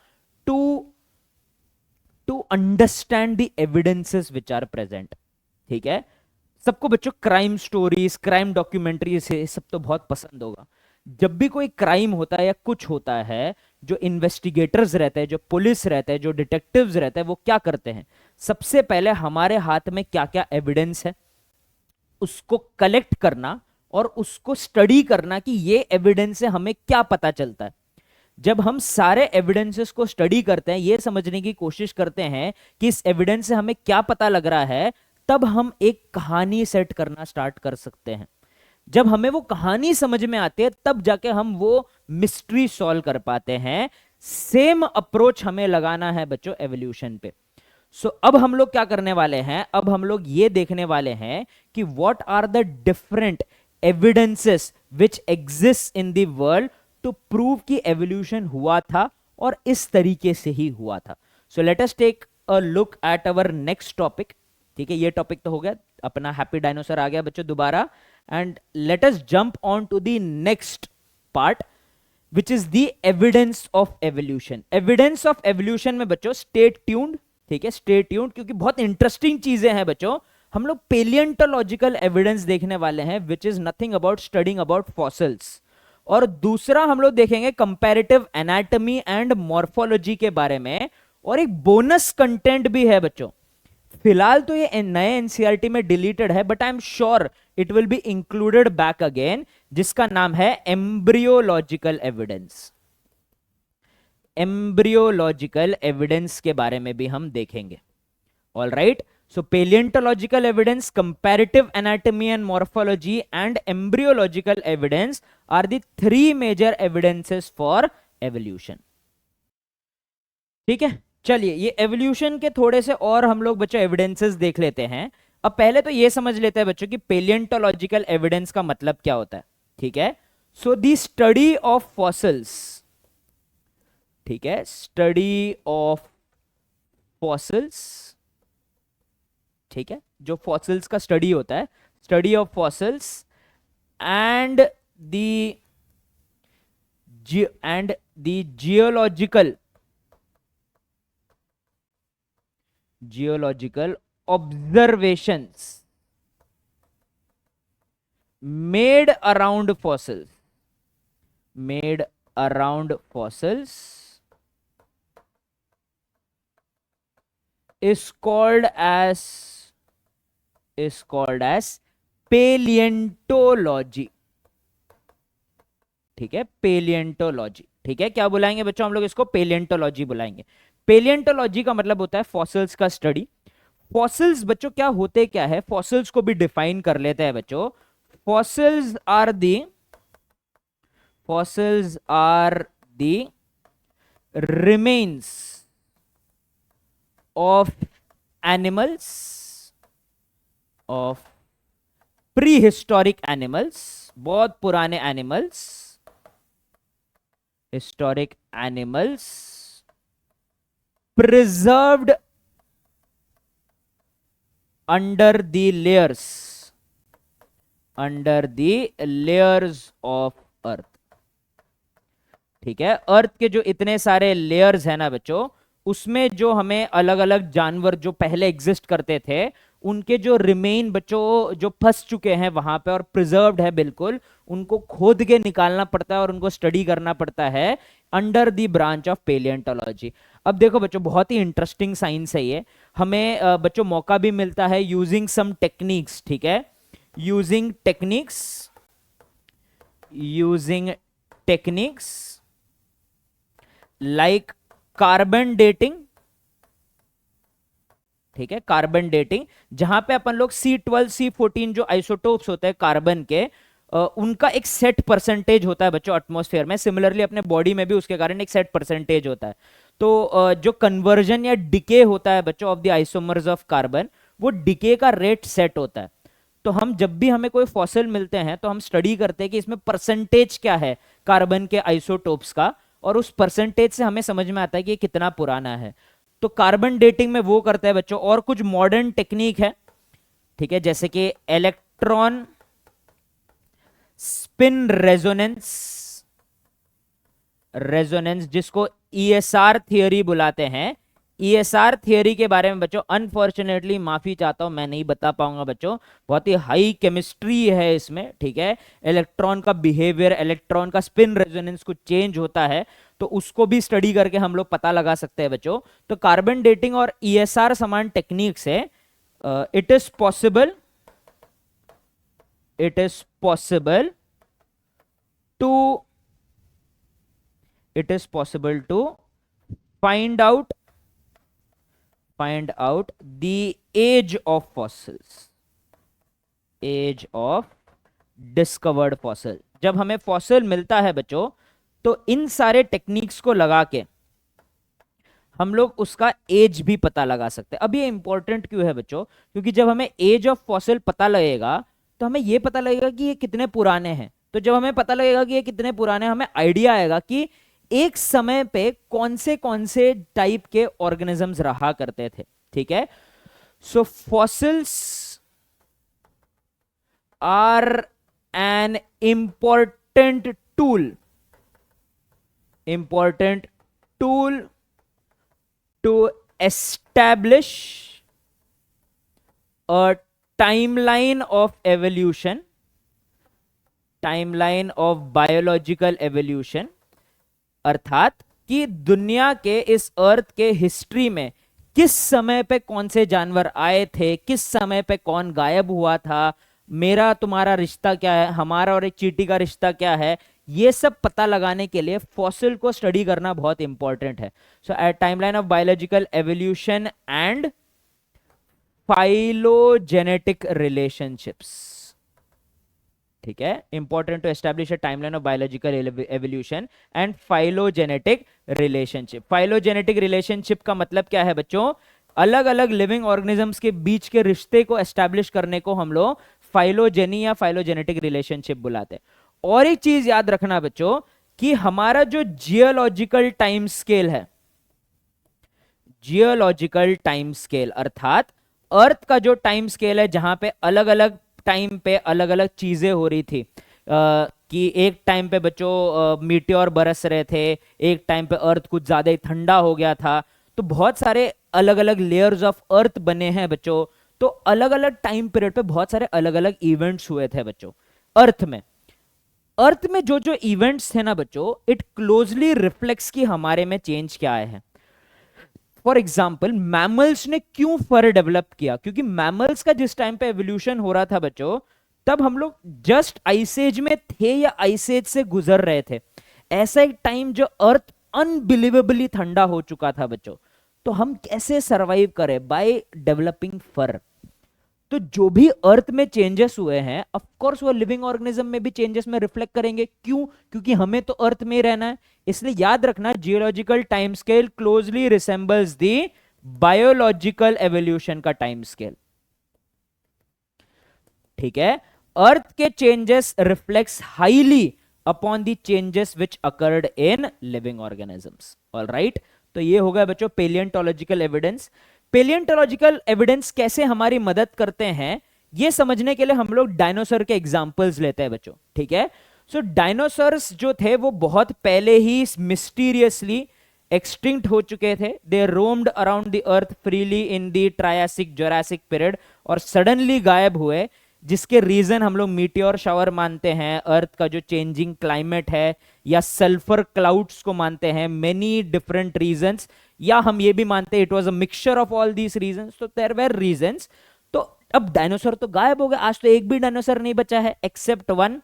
to understand the evidences which are present. ठीक है, सबको बच्चों क्राइम स्टोरीज, क्राइम डॉक्यूमेंट्री से सब तो बहुत पसंद होगा। जब भी कोई क्राइम होता है या कुछ होता है, जो इन्वेस्टिगेटर्स रहते हैं, जो पुलिस रहते हैं, जो डिटेक्टिव्स रहते हैं, वो क्या करते हैं, सबसे पहले हमारे हाथ में क्या क्या एविडेंस है उसको कलेक्ट करना और उसको स्टडी करना कि ये एविडेंस से हमें क्या पता चलता है। जब हम सारे एविडेंसेस को स्टडी करते हैं, ये समझने की कोशिश करते हैं कि इस एविडेंस से हमें क्या पता लग रहा है, तब हम एक कहानी सेट करना स्टार्ट कर सकते हैं। जब हमें वो कहानी समझ में आती है, तब जाके हम वो मिस्ट्री सॉल्व कर पाते हैं। सेम अप्रोच हमें लगाना है बच्चों एवोल्यूशन पे। सो अब हम लोग क्या करने वाले हैं, अब हम लोग ये देखने वाले हैं कि what are the different evidences which exist in the world to prove कि एवोल्यूशन हुआ था और इस तरीके से ही हुआ था। So let us take a look at our next topic. ठीक है, ये टॉपिक तो हो गया अपना, हैप्पी डायनासोर आ गया बच्चों दोबारा, and let us jump on to the next part which is the evidence of evolution. Evidence of evolution में बच्चों स्टे ट्यून्ड, ठीक है, स्टे ट्यून्ड, क्योंकि बहुत इंटरेस्टिंग चीजें हैं बच्चों। हम लोग पेलियंटोलॉजिकल एविडेंस देखने वाले हैं, which is nothing about studying about fossils, और दूसरा हम लोग देखेंगे कंपैरेटिव एनाटॉमी एंड मॉर्फोलॉजी के बारे में, और एक बोनस कंटेंट भी है बच्चों। फिलहाल तो ये नए एनसीईआरटी में डिलीटेड है, but I am sure it will be included back again, जिसका नाम है एम्ब्रियोलॉजिकल एविडेंस। एम्ब्रियोलॉजिकल एविडेंस के बारे में भी हम देखेंगे। Alright, so paleontological evidence, comparative anatomy and morphology, and embryological evidence are the three major evidences for evolution. ठीक है, चलिए ये एवोल्यूशन के थोड़े से और हम लोग बच्चों एविडेंसेस देख लेते हैं। अब पहले तो ये समझ लेते हैं बच्चों कि पेलियंटोलॉजिकल एविडेंस का मतलब क्या होता है। ठीक है, so the study of fossils, ठीक है, स्टडी ऑफ फॉसिल्स, ठीक है, जो फॉसिल्स का स्टडी होता है, study of fossils and the geological observations made around fossils made around fossils is called as paleontology. ठीक है, पेलियंटोलॉजी. ठीक है, क्या बुलाएंगे बच्चों हम लोग इसको? पेलियंटोलॉजी बुलाएंगे. पेलियंटोलॉजी का मतलब होता है फॉसिल्स का स्टडी. फॉसिल्स बच्चों क्या होते क्या है, फॉसिल्स को भी डिफाइन कर लेते हैं बच्चों. Fossils are the remains of animals, of prehistoric animals, बहुत पुराने animals, historic animals, preserved under the layers of earth. ठीक है, अर्थ के जो इतने सारे लेयर्स है ना बच्चों, उसमें जो हमें अलग अलग जानवर जो पहले एग्जिस्ट करते थे उनके जो रिमेन बच्चों जो फंस चुके हैं वहां पे और प्रिजर्व्ड है बिल्कुल, उनको खोद के निकालना पड़ता है और उनको स्टडी करना पड़ता है under the branch of palaeontology. अब देखो बच्चों, बहुत ही इंटरेस्टिंग साइंस है ये. हमें बच्चों मौका भी मिलता है यूजिंग सम टेक्निक्स. ठीक है, using techniques like carbon dating. ठीक है, कार्बन डेटिंग, जहां पे अपन लोग C12 C14 जो आइसोटोप्स होते हैं कार्बन के, उनका एक सेट परसेंटेज होता है बच्चों एटमॉस्फेयर में. सिमिलरली अपने बॉडी में भी उसके कारण एक सेट परसेंटेज होता है. तो जो कन्वर्जन या डिके होता है बच्चों of the isomers of carbon, वो डिके का रेट सेट होता है. तो हम जब भी हमें कोई फॉसिल मिलते हैं तो हम स्टडी करते हैं कि इसमें परसेंटेज क्या है कार्बन के आइसोटोप्स का, और उस परसेंटेज से हमें समझ में आता है कि ये कितना पुराना है. तो कार्बन डेटिंग में वो करता है बच्चों. और कुछ मॉडर्न टेक्निक है, ठीक है, जैसे कि इलेक्ट्रॉन स्पिन रेजोनेंस, जिसको ESR थियरी बुलाते हैं. ESR थियरी के बारे में बच्चों अनफॉर्चुनेटली माफी चाहता हूं, मैं नहीं बता पाऊंगा बच्चों, बहुत ही हाई केमिस्ट्री है इसमें. ठीक है, इलेक्ट्रॉन का बिहेवियर, इलेक्ट्रॉन का स्पिन रेजोनेंस कुछ चेंज होता है, तो उसको भी स्टडी करके हम लोग पता लगा सकते हैं बच्चों. तो कार्बन डेटिंग और ESR समान टेक्निक्स है. It is possible to find out the age of fossils, age of discovered fossil. जब हमें फॉसिल मिलता है बच्चों तो इन सारे टेक्निक्स को लगा के हम लोग उसका एज भी पता लगा सकते हैं. अब ये इंपॉर्टेंट क्यों है बच्चों? क्योंकि जब हमें एज ऑफ फॉसिल पता लगेगा तो हमें ये पता लगेगा कि ये कितने पुराने हैं. तो जब हमें पता लगेगा कि ये कितने पुराने हैं, हमें आइडिया आएगा कि एक समय पे कौन से टाइप के ऑर्गेनिजम्स रहा करते थे. ठीक है, so fossils are an important tool to establish a timeline of biological evolution. अर्थात कि दुनिया के इस अर्थ के हिस्ट्री में किस समय पे कौन से जानवर आए थे, किस समय पे कौन गायब हुआ था, मेरा तुम्हारा रिश्ता क्या है, हमारा और एक चींटी का रिश्ता क्या है, ये सब पता लगाने के लिए फॉसिल को स्टडी करना बहुत इंपॉर्टेंट है. So at timeline of biological evolution and phylogenetic relationships. ठीक है, important to establish a timeline of biological evolution and phylogenetic relationship. Phylogenetic relationship का मतलब क्या है बच्चों? अलग अलग लिविंग ऑर्गेनिजम्स के बीच के रिश्ते को एस्टैब्लिश करने को हम लोग फाइलोजेनी या फाइलोजेनेटिक रिलेशनशिप बुलाते हैं. और एक चीज याद रखना बच्चों कि हमारा जो जियोलॉजिकल टाइम स्केल है, जियोलॉजिकल टाइम स्केल अर्थात अर्थ का जो टाइम स्केल है, जहां पे अलग अलग टाइम पे अलग अलग चीजें हो रही थी, कि एक टाइम पे बच्चों मीटियोर बरस रहे थे, एक टाइम पे अर्थ कुछ ज्यादा ही ठंडा हो गया था, तो बहुत सारे अलग अलग लेयर्स ऑफ अर्थ बने हैं बच्चों, तो अलग अलग टाइम पीरियड पे बहुत सारे अलग अलग इवेंट्स हुए थे बच्चों अर्थ में। अर्थ में जो जो इवेंट्स थे ना बच्चों, इट क्लोजली रिफ्लेक्ट्स कि हमारे में चेंज क्या आए हैं। फॉर एग्जाम्पल मैमल्स ने क्यों फर डेवलप किया, क्योंकि मैमल्स का जिस टाइम पे एवोल्यूशन हो रहा था बच्चों, तब हम लोग जस्ट आइस एज में थे या आइस एज से गुजर रहे थे। ऐसा एक टाइम जो अर्थ अनबिलीवेबली ठंडा हो चुका था बच्चों, तो हम कैसे सरवाइव करें, बाय डेवलपिंग फर। तो जो भी अर्थ में चेंजेस हुए हैं, ऑफ कोर्स वो लिविंग ऑर्गेनिज्म में भी चेंजेस में रिफ्लेक्ट करेंगे। क्यों? क्योंकि हमें तो अर्थ में ही रहना है। इसलिए याद रखना, geological time scale closely resembles the biological evolution का टाइम स्केल। ठीक है, अर्थ के changes reflects highly upon the changes which occurred in living organisms. Alright, तो ये हो गया बच्चों पेलियोंटोलॉजिकल एविडेंस। पेलियोंटोलॉजिकल एविडेंस कैसे हमारी मदद करते हैं, ये समझने के लिए हम लोग डायनासोर के एग्जांपल्स लेते हैं बच्चों। ठीक है, सो डायनासोर्स जो थे वो बहुत पहले ही मिस्टीरियसली एक्सटिंक्ट हो चुके थे। They roamed around the earth freely in the Triassic Jurassic period, और सडनली गायब हुए, जिसके रीजन हम लोग मीटियोर शावर मानते हैं, अर्थ का जो चेंजिंग क्लाइमेट है, या सल्फर क्लाउड्स को मानते हैं, मेनी डिफरेंट रीजंस, या हम ये भी मानते हैं it was a mixture of all these reasons. तो देयर वर रीजंस। तो अब डायनासोर तो गायब हो गए, आज तो एक भी डायनासोर नहीं बचा है एक्सेप्ट वन।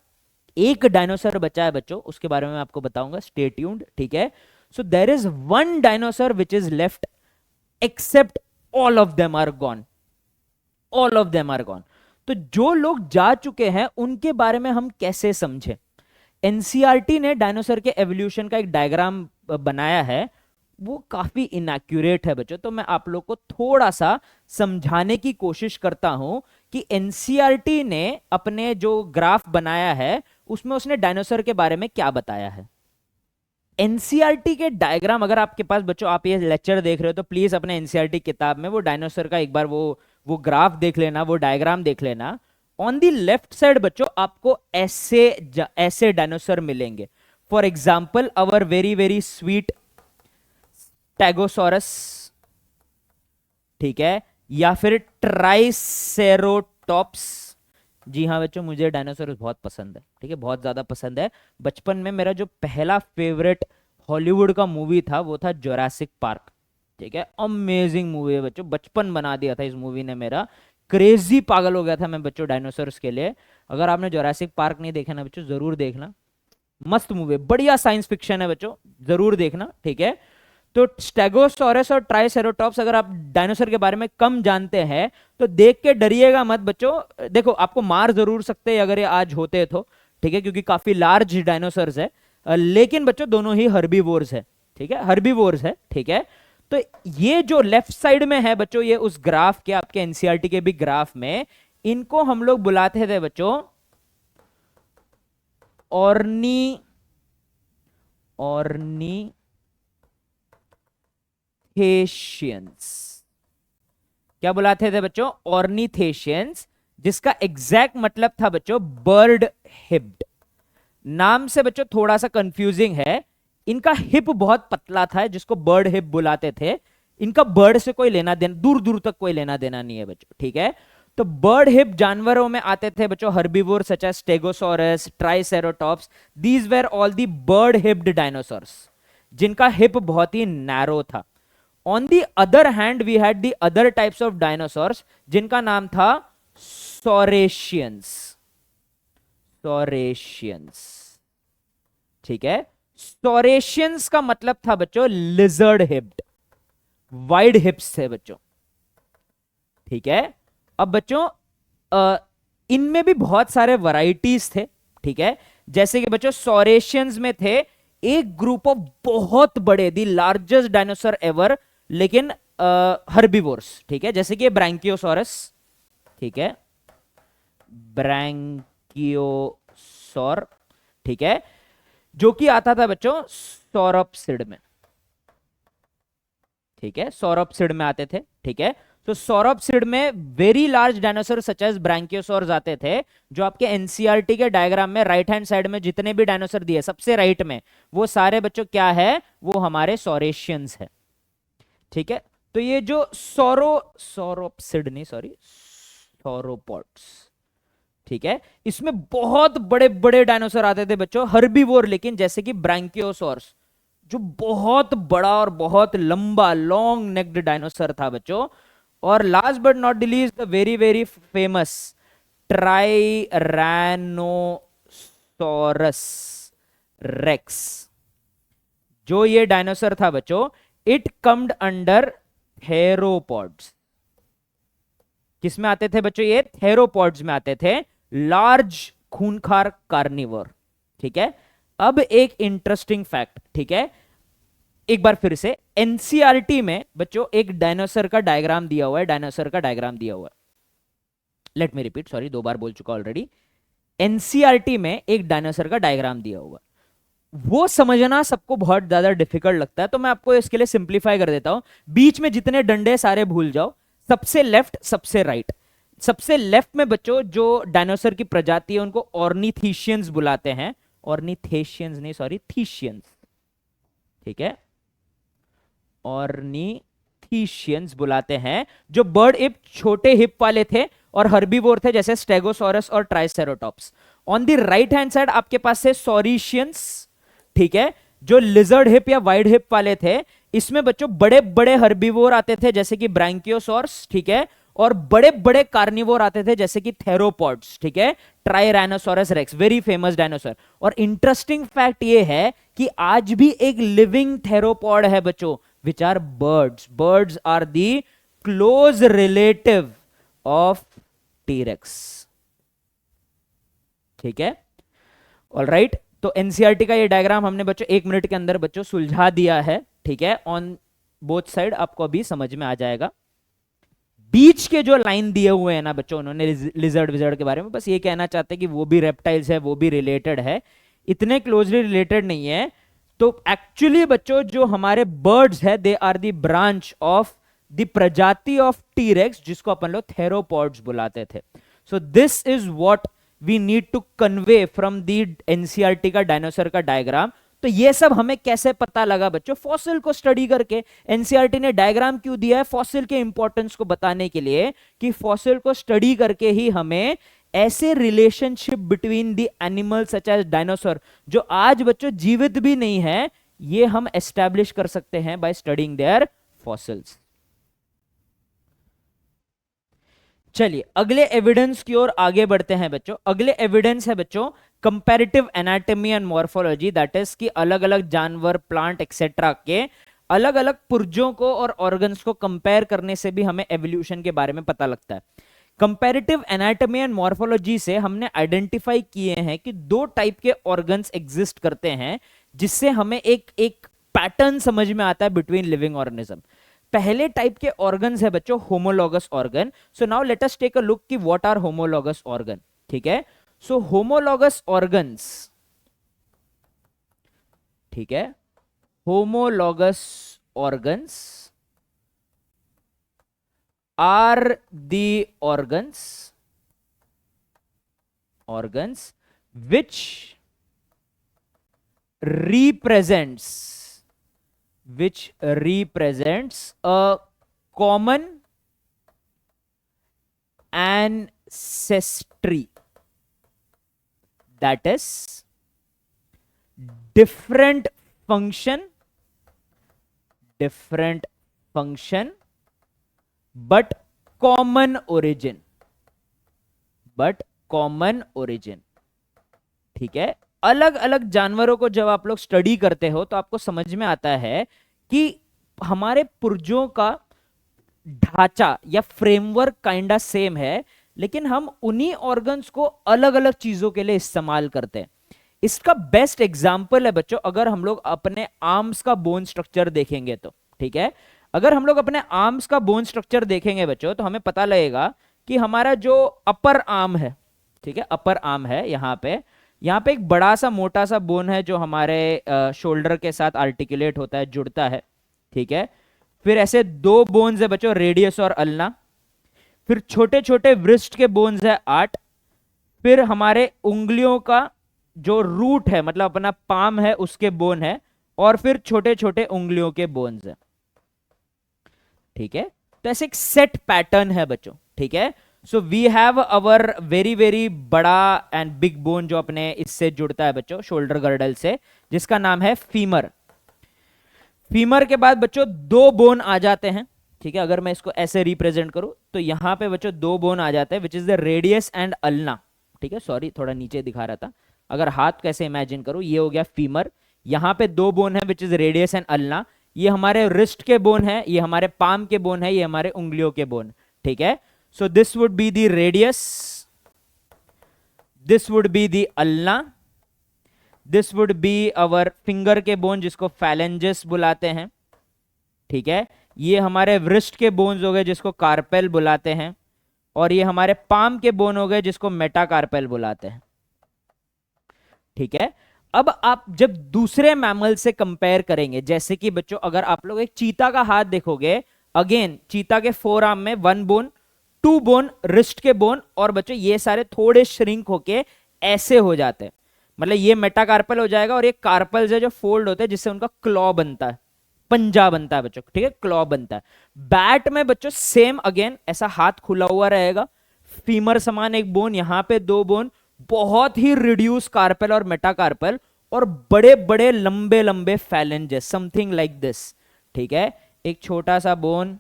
एक डायनासोर बचा है बच्चों, उसके बारे में आपको बताऊंगा, स्टे ट्यून्ड। ठीक है, so there is one dinosaur which is left, except all of them are gone. All of them are gone. तो जो लोग जा चुके हैं उनके बारे में हम कैसे समझें? एनसीईआरटी ने डायनासोर के एवोल्यूशन का एक डायग्राम बनाया है, वो काफी इनएक्यूरेट है बच्चों। तो मैं आप लोग को थोड़ा सा समझाने की कोशिश करता हूं कि एनसीईआरटी ने अपने जो ग्राफ बनाया है उसमें उसने डायनासोर के बारे में क्या बताया है। एनसीईआरटी के डायग्राम अगर आपके पास बच्चों, आप ये लेक्चर देख रहे हो तो प्लीज अपने एनसीईआरटी किताब में वो डायनासोर का एक बार वो ग्राफ देख लेना, वो डायग्राम देख लेना। ऑन द लेफ्ट साइड बच्चों आपको ऐसे डायनासोर मिलेंगे। For example our very very sweet stegosaurus, ठीक है, या फिर ट्राइसेरोटॉप्स। जी हाँ बच्चों, मुझे डायनासोर बहुत पसंद है। ठीक है, बहुत ज्यादा पसंद है। बचपन में मेरा जो पहला फेवरेट हॉलीवुड का मूवी था वो था जोरासिक पार्क। ठीक है, अमेजिंग मूवी है बच्चों, बचपन बना दिया था इस मूवी ने मेरा। क्रेजी पागल हो गया था मैं बच्चों डायनासोर्स के लिए। अगर आपने जोरासिक पार्क नहीं देखा ना बच्चों, जरूर देखना, मस्त मूवी, बढ़िया साइंस फिक्शन है बच्चों, जरूर देखना। ठीक है, तो स्टेगोसॉरस और ट्राइसेरोटॉप्स, अगर आप डायनासोर के बारे में कम जानते हैं तो देख के डरिएगा मत बच्चों। देखो, आपको मार जरूर सकते हैं अगर ये आज होते तो, ठीक है, क्योंकि काफी लार्ज डायनासोर्स है। लेकिन बच्चों दोनों ही हर्बीवोर्स है। ठीक है, हर्बीवोर्स है। ठीक है, तो ये जो लेफ्ट साइड में है बच्चों, ये उस ग्राफ के, आपके एनसीईआरटी के भी ग्राफ में, इनको हम लोग बुलाते थे बच्चों ऑर्निथेशियंस। क्या बुलाते थे बच्चों? ऑर्निथेशियंस, जिसका एग्जैक्ट मतलब था बच्चों बर्ड हिप्ड। नाम से बच्चों थोड़ा सा कंफ्यूजिंग है, इनका हिप बहुत पतला था जिसको बर्ड हिप बुलाते थे। इनका बर्ड से कोई लेना देना, दूर दूर तक कोई लेना देना नहीं है बच्चों। ठीक है, तो बर्ड हिप जानवरों में आते थे बच्चों herbivore such as stegosaurus, triceratops. These were all the bird hipped dinosaurs, जिनका हिप बहुत ही नैरो था। On the other hand we had the other types of dinosaurs, जिनका नाम था सॉरेशियंस। सॉरेशियंस, ठीक है, सॉरेशियंस का मतलब था बच्चों लिजर्ड हिप्ड, वाइड हिप्स थे बच्चों। ठीक है, अब बच्चों इनमें भी बहुत सारे वैरायटीज थे। ठीक है, जैसे कि बच्चों सॉरेशियंस में थे एक ग्रुप ऑफ बहुत बड़े, दी लार्जेस्ट डायनासोर एवर, लेकिन हर्बीवोर्स। ठीक है, जैसे कि ब्रैंकियोसॉरस, ठीक है, ब्रैंकियोसॉर, ठीक है, जो कि आता था बच्चों सौरोप्सिड में। ठीक है, सौरोप्सिड में आते थे। ठीक है, तो सौरोप्सिड में very large dinosaur such as brachiosaurs आते थे, जो आपके एनसीईआरटी के डायग्राम में राइट हैंड साइड में जितने भी डायनासोर दिए सबसे राइट में, वो सारे बच्चों क्या है, वो हमारे सॉरेशियंस है। ठीक है, तो ये जो सौरोप्सिड नहीं, सॉरी, सौरोपॉड्स, ठीक है, इसमें बहुत बड़े बड़े डायनासोर आते थे बच्चों, हर्बीवोर, लेकिन जैसे कि ब्रांकियोसॉर्स, जो बहुत बड़ा और बहुत लंबा लॉन्ग नेक्ड डायनासोर था बच्चों। और last but not least the very very famous tyrannosaurus rex, जो ये डायनासोर था बच्चों, इट कम्ड अंडर थेरोपॉड्स। किसमें आते थे बच्चों? ये थेरोपॉड्स में आते थे, लार्ज खूंखार कार्निवोर। ठीक है, अब एक इंटरेस्टिंग फैक्ट, ठीक है, एक बार फिर से, एनसीईआरटी में बच्चों एक डायनासोर का डायग्राम दिया हुआ है, डायनासोर का डायग्राम दिया हुआ है। लेट मी रिपीट, सॉरी, 2 बार बोल चुका ऑलरेडी। एनसीईआरटी में एक डायनासोर का डायग्राम दिया हुआ, वो समझना सबको बहुत ज्यादा डिफिकल्ट लगता है, तो मैं आपको इसके लिए सिंप्लीफाई कर देता हूं। बीच में जितने डंडे सारे भूल जाओ, सबसे लेफ्ट सबसे राइट। सबसे लेफ्ट में बच्चों जो डायनासोर की प्रजाति है उनको ऑर्निथीशियंस बुलाते हैं, ऑर्निथेशियंस नहीं, सॉरी, थीशियंस, ठीक है, ऑर्निथीशियंस बुलाते हैं, जो बर्ड हिप, छोटे हिप वाले थे और हर्बीवोर थे, जैसे स्टेगोसॉरस और triceratops. On the right hand side आपके पास है सॉरिशियंस, ठीक है, जो लिजर्ड हिप या वाइड हिप वाले थे। इसमें बच्चों बड़े बड़े हर्बीवोर आते थे, जैसे कि ब्रांकियोसॉर्स, ठीक है, और बड़े बड़े कार्निवोर आते थे, जैसे कि थेरोपॉड्स, ठीक है, ट्राइरैनोसोरस रेक्स, वेरी फेमस डायनासोर। और इंटरेस्टिंग फैक्ट ये है कि आज भी एक लिविंग थेरोपॉड है बच्चों, which are birds. Birds are the close relative of T rex, ठीक है, ऑलराइट। तो एनसीईआरटी का ये डायग्राम हमने बच्चों 1 मिनट के अंदर बच्चों सुलझा दिया है, ठीक है, ऑन बोथ साइड, आपको अभी समझ में आ जाएगा। बीच के जो लाइन दिए हुए हैं ना बच्चों, उन्होंने लिजर्ड विजर्ड के बारे में बस ये कहना चाहते हैं कि वो भी रेप्टाइल्स है, वो भी रिलेटेड है, इतने क्लोजली रिलेटेड नहीं है। तो एक्चुअली बच्चों जो हमारे बर्ड्स है, they are the branch of the प्रजाति ऑफ टीरेक्स, जिसको अपन लोग थेरोपॉड्स बुलाते थे। So this is what we need to convey from the NCERT का डायनासोर का डायग्राम। तो ये सब हमें कैसे पता लगा बच्चों? फॉसिल को स्टडी करके। एनसीईआरटी ने डायग्राम क्यों दिया है? फॉसिल के इंपॉर्टेंस को बताने के लिए, कि फॉसिल को स्टडी करके ही हमें ऐसे relationship between the animal such as dinosaur, जो आज बच्चों जीवित भी नहीं है, ये हम एस्टैब्लिश कर सकते हैं बाय स्टडीइंग देयर फॉसिल्स। चलिए अगले एविडेंस की ओर आगे बढ़ते हैं बच्चों। अगले एविडेंस है बच्चों comparative anatomy and morphology, that is कि अलग अलग जानवर, प्लांट एक्सेट्रा के अलग अलग पुर्जों को और ऑर्गन्स को कंपेयर करने से भी हमें एवोल्यूशन के बारे में पता लगता है। कंपैरेटिव एनाटॉमी एंड मॉर्फोलॉजी से हमने आइडेंटिफाई किए हैं कि 2 टाइप के ऑर्गन्स एग्जिस्ट करते हैं, जिससे हमें एक एक पैटर्न समझ में आता है बिटवीन लिविंग ऑर्गेनिज्म। पहले टाइप के ऑर्गन्स है बच्चों homologous organ. So now let us take a look कि व्हाट आर होमोलॉगस ऑर्गन, ठीक है। सो होमोलॉगस ऑर्गन्स, ठीक है, homologous organs are the organs which represents a common ancestry, that is different function but common origin, ठीक है। अलग अलग जानवरों को जब आप लोग स्टडी करते हो तो आपको समझ में आता है कि हमारे पुर्जों का ढांचा या फ्रेमवर्क काइंडा सेम है, लेकिन हम उन्हीं ऑर्गन्स को अलग अलग चीजों के लिए इस्तेमाल करते हैं। इसका बेस्ट एग्जाम्पल है बच्चों, अगर हम लोग अपने आर्म्स का बोन स्ट्रक्चर देखेंगे तो, ठीक है, अगर हम लोग अपने आर्म्स का बोन स्ट्रक्चर देखेंगे बच्चों, तो हमें पता लगेगा कि हमारा जो अपर आर्म है, ठीक है, अपर आर्म है, यहाँ पे एक बड़ा सा मोटा सा बोन है जो हमारे शोल्डर के साथ आर्टिकुलेट होता है, जुड़ता है, ठीक है। फिर ऐसे 2 बोन्स है बच्चों, रेडियस और अल्ना। फिर छोटे छोटे व्रिस्ट के बोन्स है 8। फिर हमारे उंगलियों का जो रूट है, मतलब अपना पाम है, उसके बोन है। और फिर छोटे छोटे उंगलियों के बोन्स है। ठीक है, तो ऐसे एक सेट पैटर्न है बच्चों, ठीक है। So we have our very very बड़ा एंड बिग बोन जो अपने इससे जुड़ता है बच्चों, शोल्डर गर्डल से, जिसका नाम है फीमर। फीमर के बाद बच्चों दो बोन आ जाते हैं, ठीक है। अगर मैं इसको ऐसे रिप्रेजेंट करूं तो यहां पे बच्चों दो बोन आ जाते हैं, which is the radius and ulna, ठीक है। सॉरी, थोड़ा नीचे दिखा रहा था। अगर हाथ कैसे इमेजिन करूं, ये हो गया फीमर, यहां पे दो बोन है which is radius and ulna, ये हमारे रिस्ट के बोन है, ये हमारे पाम के बोन है, ये हमारे उंगलियों के बोन, ठीक है। So this would be the radius, this would be the ulna, this would be our finger के बोन जिसको फैलेंजेस बुलाते हैं, ठीक है। ये हमारे व्रिस्ट के बोन्स हो गए जिसको कार्पेल बुलाते हैं, और ये हमारे पाम के बोन हो गए जिसको मेटाकार्पेल बुलाते हैं, ठीक है। अब आप जब दूसरे मैमल से कंपेयर करेंगे, जैसे कि बच्चों अगर आप लोग एक चीता का हाथ देखोगे, अगेन चीता के फोर आर्म में one bone, two bone wrist के बोन, और बच्चों ये सारे थोड़े श्रिंक होके ऐसे हो जाते हैं, मतलब ये मेटाकार्पल हो जाएगा, और ये कार्पल्स है जो फोल्ड होते हैं जिससे उनका क्लॉ बनता है, पंजा बनता है बच्चों, ठीक है, क्लॉ बनता है। बैट में बच्चों सेम अगेन ऐसा हाथ खुला हुआ रहेगा, फीमर समान एक बोन, यहां पे दो बोन, बहुत ही रिड्यूस कार्पेल और मेटाकार्पल, और बड़े बड़े लंबे लंबे फैलेंजेस, समथिंग लाइक दिस, ठीक है। एक छोटा सा बोन,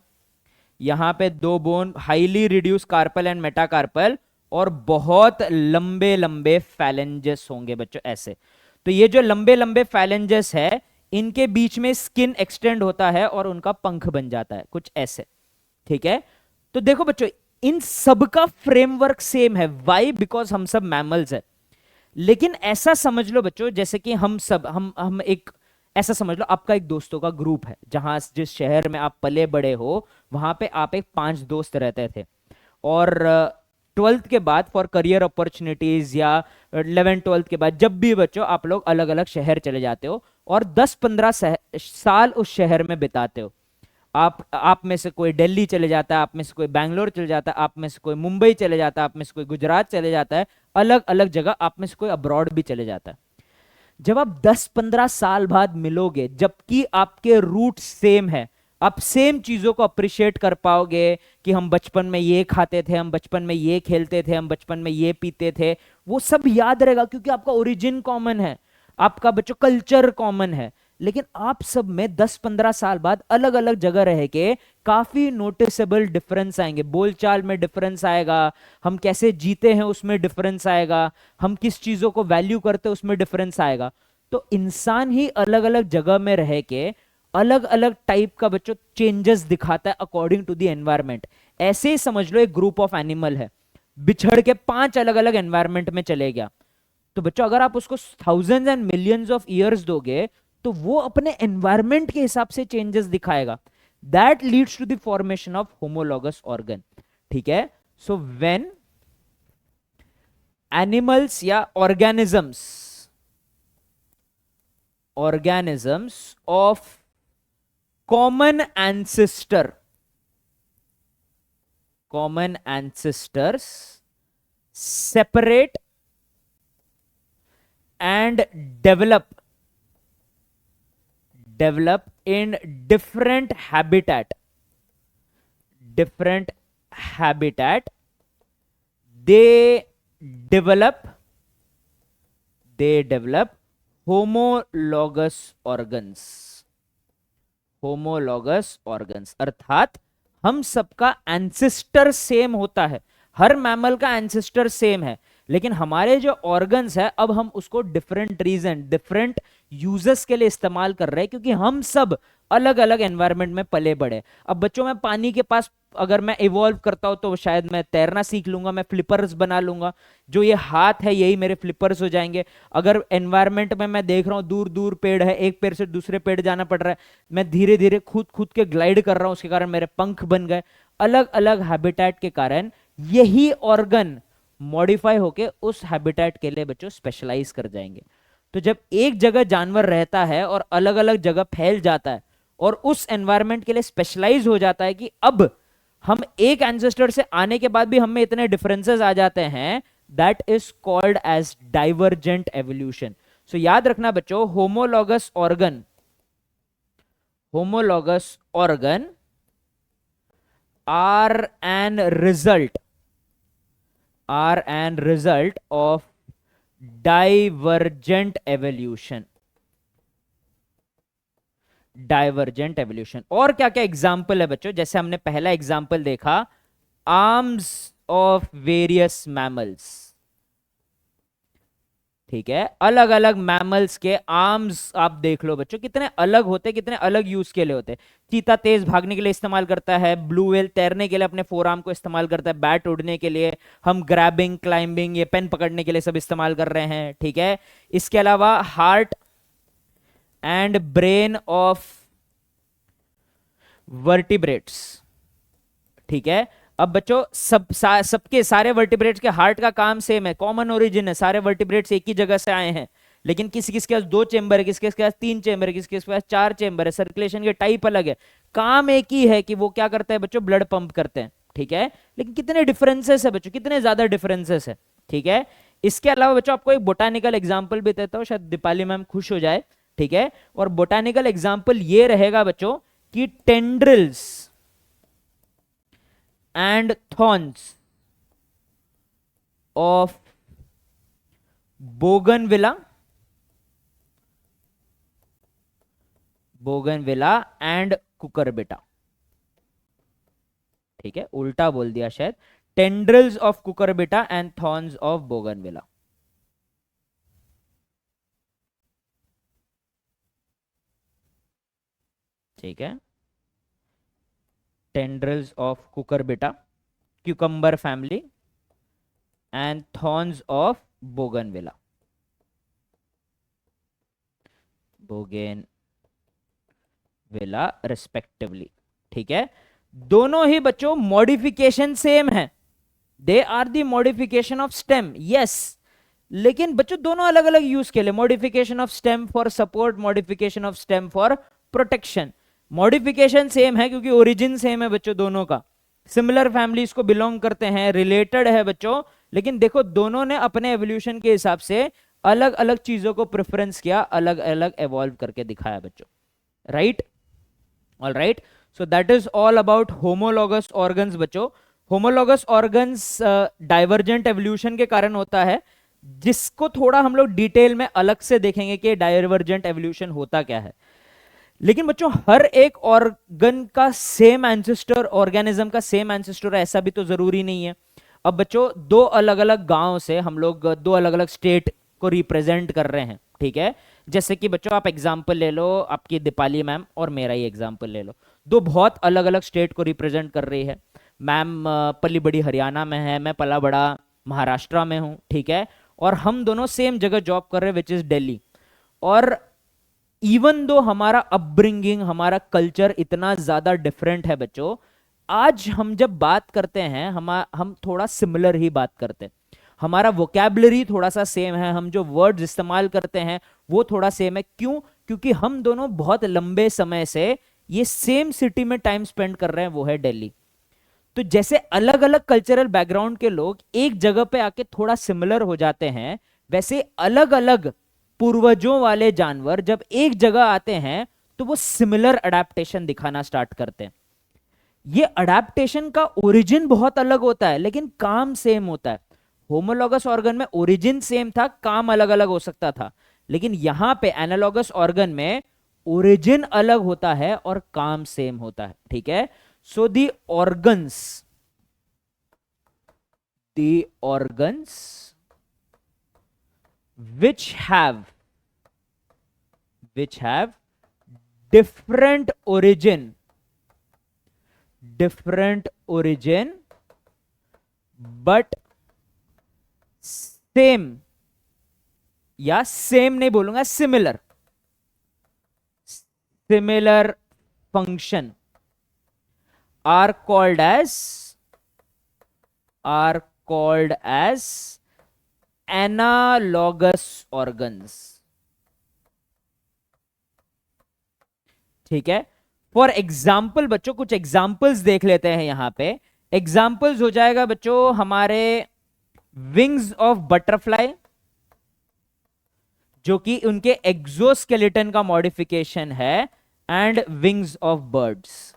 यहां पे दो bone, highly reduce carpal and metacarpal, और बहुत लंबे लंबे फैलेंजेस होंगे बच्चों ऐसे। तो ये जो लंबे लंबे फैलेंजेस है, इनके बीच में स्किन एक्सटेंड होता है और उनका पंख बन जाता है कुछ ऐसे, ठीक है। तो देखो बच्चों, इन सबका फ्रेमवर्क सेम है, वाई? बिकॉज हम सब मैमल्स है। लेकिन ऐसा समझ लो बच्चों, जैसे कि हम सब हम एक, ऐसा समझ लो आपका एक दोस्तों का ग्रुप है, जहां जिस शहर में आप पले बड़े हो वहां पे आप एक 5 दोस्त रहते थे, और 12th के बाद फॉर करियर अपॉर्चुनिटीज या 11th-12th के बाद जब भी बच्चों आप लोग अलग अलग शहर चले जाते हो और 10-15 साल उस शहर में बिताते हो। आप में से कोई दिल्ली चले जाता है, आप में से कोई बैंगलोर चले जाता है, आप में से कोई मुंबई चले जाता है, आप में से कोई गुजरात चले जाता है, अलग अलग जगह, आप में से कोई अब्रॉड भी चले जाता है। जब आप 10-15 साल बाद मिलोगे, जबकि आपके रूट सेम है, आप सेम चीजों को अप्रिशिएट कर पाओगे कि हम बचपन में ये खाते थे, हम बचपन में ये खेलते थे, हम बचपन में ये पीते थे, वो सब याद रहेगा क्योंकि आपका ओरिजिन कॉमन है, आपका बच्चों कल्चर कॉमन है। लेकिन आप सब में 10-15 साल बाद अलग अलग जगह रह के काफी नोटिसेबल डिफरेंस आएंगे, बोलचाल में डिफरेंस आएगा, हम कैसे जीते हैं उसमें डिफरेंस आएगा, हम किस चीजों को वैल्यू करते हैं उसमें डिफरेंस आएगा। तो इंसान ही अलग अलग जगह में रह के अलग अलग टाइप का बच्चों चेंजेस दिखाता है अकॉर्डिंग टू द एनवायरमेंट। ऐसे ही समझ लो एक ग्रुप ऑफ एनिमल है, बिछड़ के 5 अलग अलग एनवायरमेंट में चले गया, तो बच्चों अगर आप उसको thousands and millions of years दोगे तो वो अपने एनवायरमेंट के हिसाब से चेंजेस दिखाएगा। That leads to the formation of homologous organ, ठीक है। सो व्हेन एनिमल्स या organisms of common ancestors separate and develop in different habitat, they develop homologous organs, अर्थात हम सबका एंसेस्टर सेम होता है, हर मैमल का एंसेस्टर सेम है, लेकिन हमारे जो ऑर्गन्स है अब हम उसको डिफरेंट रीजन, डिफरेंट यूजेस के लिए इस्तेमाल कर रहे हैं, क्योंकि हम सब अलग अलग एनवायरनमेंट में पले बड़े। अब बच्चों में पानी के पास अगर मैं इवॉल्व करता हूं तो शायद मैं तैरना सीख लूंगा, मैं फ्लिपर्स बना लूंगा, जो ये हाथ है यही मेरे फ्लिपर्स हो जाएंगे। अगर एनवायरनमेंट में मैं देख रहा हूं दूर दूर पेड़ है, एक पेड़ से दूसरे पेड़ जाना पड़ रहा है, मैं धीरे धीरे खुद के ग्लाइड कर रहा हूं, उसके कारण मेरे पंख बन गए। अलग अलग हैबिटेट के कारण यही ऑर्गन मॉडिफाई होके उस हैबिटेट के लिए बच्चों स्पेशलाइज कर जाएंगे। तो जब एक जगह जानवर रहता है और अलग अलग जगह फैल जाता है और उस एनवायरनमेंट के लिए स्पेशलाइज हो जाता है कि अब हम एक एंसेस्टर से आने के बाद भी हम में इतने डिफरेंसेस आ जाते हैं, that is called as divergent evolution. So याद रखना बच्चों, homologous organ are an result of divergent evolution. Divergent evolution. और क्या क्या एग्जाम्पल है बच्चों? जैसे हमने पहला एग्जाम्पल देखा, आर्म्स ऑफ वेरियस मैमल्स। ठीक है, अलग अलग मैमल्स के आर्म्स आप देख लो बच्चों, कितने अलग होते, कितने अलग यूज के लिए होते। चीता तेज भागने के लिए इस्तेमाल करता है, ब्लू व्हेल तैरने के लिए अपने फोर आर्म को इस्तेमाल करता है, बैट उड़ने के लिए, हम ग्रैबिंग, क्लाइंबिंग, ये पेन पकड़ने के लिए सब इस्तेमाल कर रहे हैं। ठीक है, इसके अलावा heart and brain of vertebrates. ठीक है, अब बच्चों सबके सारे वर्टिब्रेट्स के हार्ट का काम सेम है, कॉमन ओरिजिन है, सारे वर्टिब्रेट्स एक ही जगह से आए हैं। लेकिन किसी किसके पास 2 चेंबर है, किसके पास 3 चेंबर है, किसके पास 4 चेंबर है, सर्कुलेशन के टाइप अलग है, काम एक ही है कि वो क्या करते हैं बच्चों, ब्लड पंप करते हैं। ठीक है, लेकिन कितने डिफरेंसेस है बच्चों, कितने ज्यादा डिफरेंसेस है। ठीक है, इसके अलावा बच्चों आपको एक बोटानिकल एग्जाम्पल भी देता हूं, शायद दीपाली मैम खुश हो जाए। ठीक है, और बोटानिकल एग्जाम्पल ये रहेगा बच्चों कि tendrils and thorns of bougainvillea and cucurbita. ठीक है, उल्टा बोल दिया शायद, tendrils of cucurbita and thorns of bougainvillea. ठीक है, tendrils of cucurbita, cucumber family, and thorns of bougainvillea, bougainvillea respectively. ठीक है, दोनों ही बच्चों मॉडिफिकेशन सेम है, they are the modification of stem, yes, लेकिन बच्चों दोनों अलग अलग यूज के लिए, modification of stem for support, modification of stem for protection. Modification same है क्योंकि ओरिजिन सेम है बच्चों, दोनों का सिमिलर फैमिलीज को बिलोंग करते हैं, रिलेटेड है बच्चों, लेकिन देखो दोनों ने अपने एवोल्यूशन के हिसाब से अलग अलग चीजों को प्रेफरेंस किया, अलग अलग एवॉल्व करके दिखाया बच्चों, right. All right, so that is all about homologous organs बच्चों। होमोलॉगस ऑर्गन्स डाइवर्जेंट एवोल्यूशन के कारण होता है, जिसको थोड़ा हम लोग डिटेल में अलग से देखेंगे कि डाइवर्जेंट एवोल्यूशन होता क्या है। लेकिन बच्चों हर एक ऑर्गन का सेम एंसेस्टर, ऑर्गेनिज्म का सेम एंसेस्टर है ऐसा भी तो जरूरी नहीं है। अब बच्चों दो अलग अलग गांव से हम लोग दो अलग अलग स्टेट को रिप्रेजेंट कर रहे हैं। ठीक है, जैसे कि बच्चों आप एग्जाम्पल ले लो, आपकी दीपाली मैम और मेरा ही एग्जाम्पल ले लो, दो बहुत अलग अलग स्टेट को रिप्रेजेंट कर रही है। मैम पली बड़ी हरियाणा में है, मैं पला बड़ा महाराष्ट्र में हूँ। ठीक है, और हम दोनों सेम जगह जॉब कर रहे हैं विच इज दिल्ली। और इवन दो हमारा अपब्रिंगिंग, हमारा कल्चर इतना ज्यादा डिफरेंट है बच्चों, आज हम जब बात करते हैं हम थोड़ा सिमिलर ही बात करते हैं, हमारा वोकैबुलरी थोड़ा सा सेम है, हम जो वर्ड्स इस्तेमाल करते हैं वो थोड़ा सेम है। क्यों? क्योंकि हम दोनों बहुत लंबे समय से ये सेम सिटी में टाइम स्पेंड कर रहे हैं, वो है दिल्ली। तो जैसे अलग अलग कल्चरल बैकग्राउंड के लोग एक जगह पे आके थोड़ा सिमिलर हो जाते हैं, वैसे अलग अलग पूर्वजों वाले जानवर जब एक जगह आते हैं तो वो सिमिलर अडेप्टेशन दिखाना स्टार्ट करते हैं। ये अडेप्टेशन का ओरिजिन बहुत अलग होता है लेकिन काम सेम होता है। होमोलॉगस ऑर्गन में ओरिजिन सेम था, काम अलग अलग हो सकता था, लेकिन यहां पे एनालॉगस ऑर्गन में ओरिजिन अलग होता है और काम सेम होता है। ठीक है, सो दी organs which have different origin but same, या सेम नहीं बोलूंगा, similar function are called as analogous organs। ठीक है, फॉर एग्जाम्पल बच्चों कुछ एग्जाम्पल्स देख लेते हैं। यहां पे एग्जाम्पल्स हो जाएगा बच्चों हमारे विंग्स ऑफ बटरफ्लाई, जो कि उनके एक्सोस्केलेटन का मॉडिफिकेशन है, एंड विंग्स ऑफ बर्ड्स।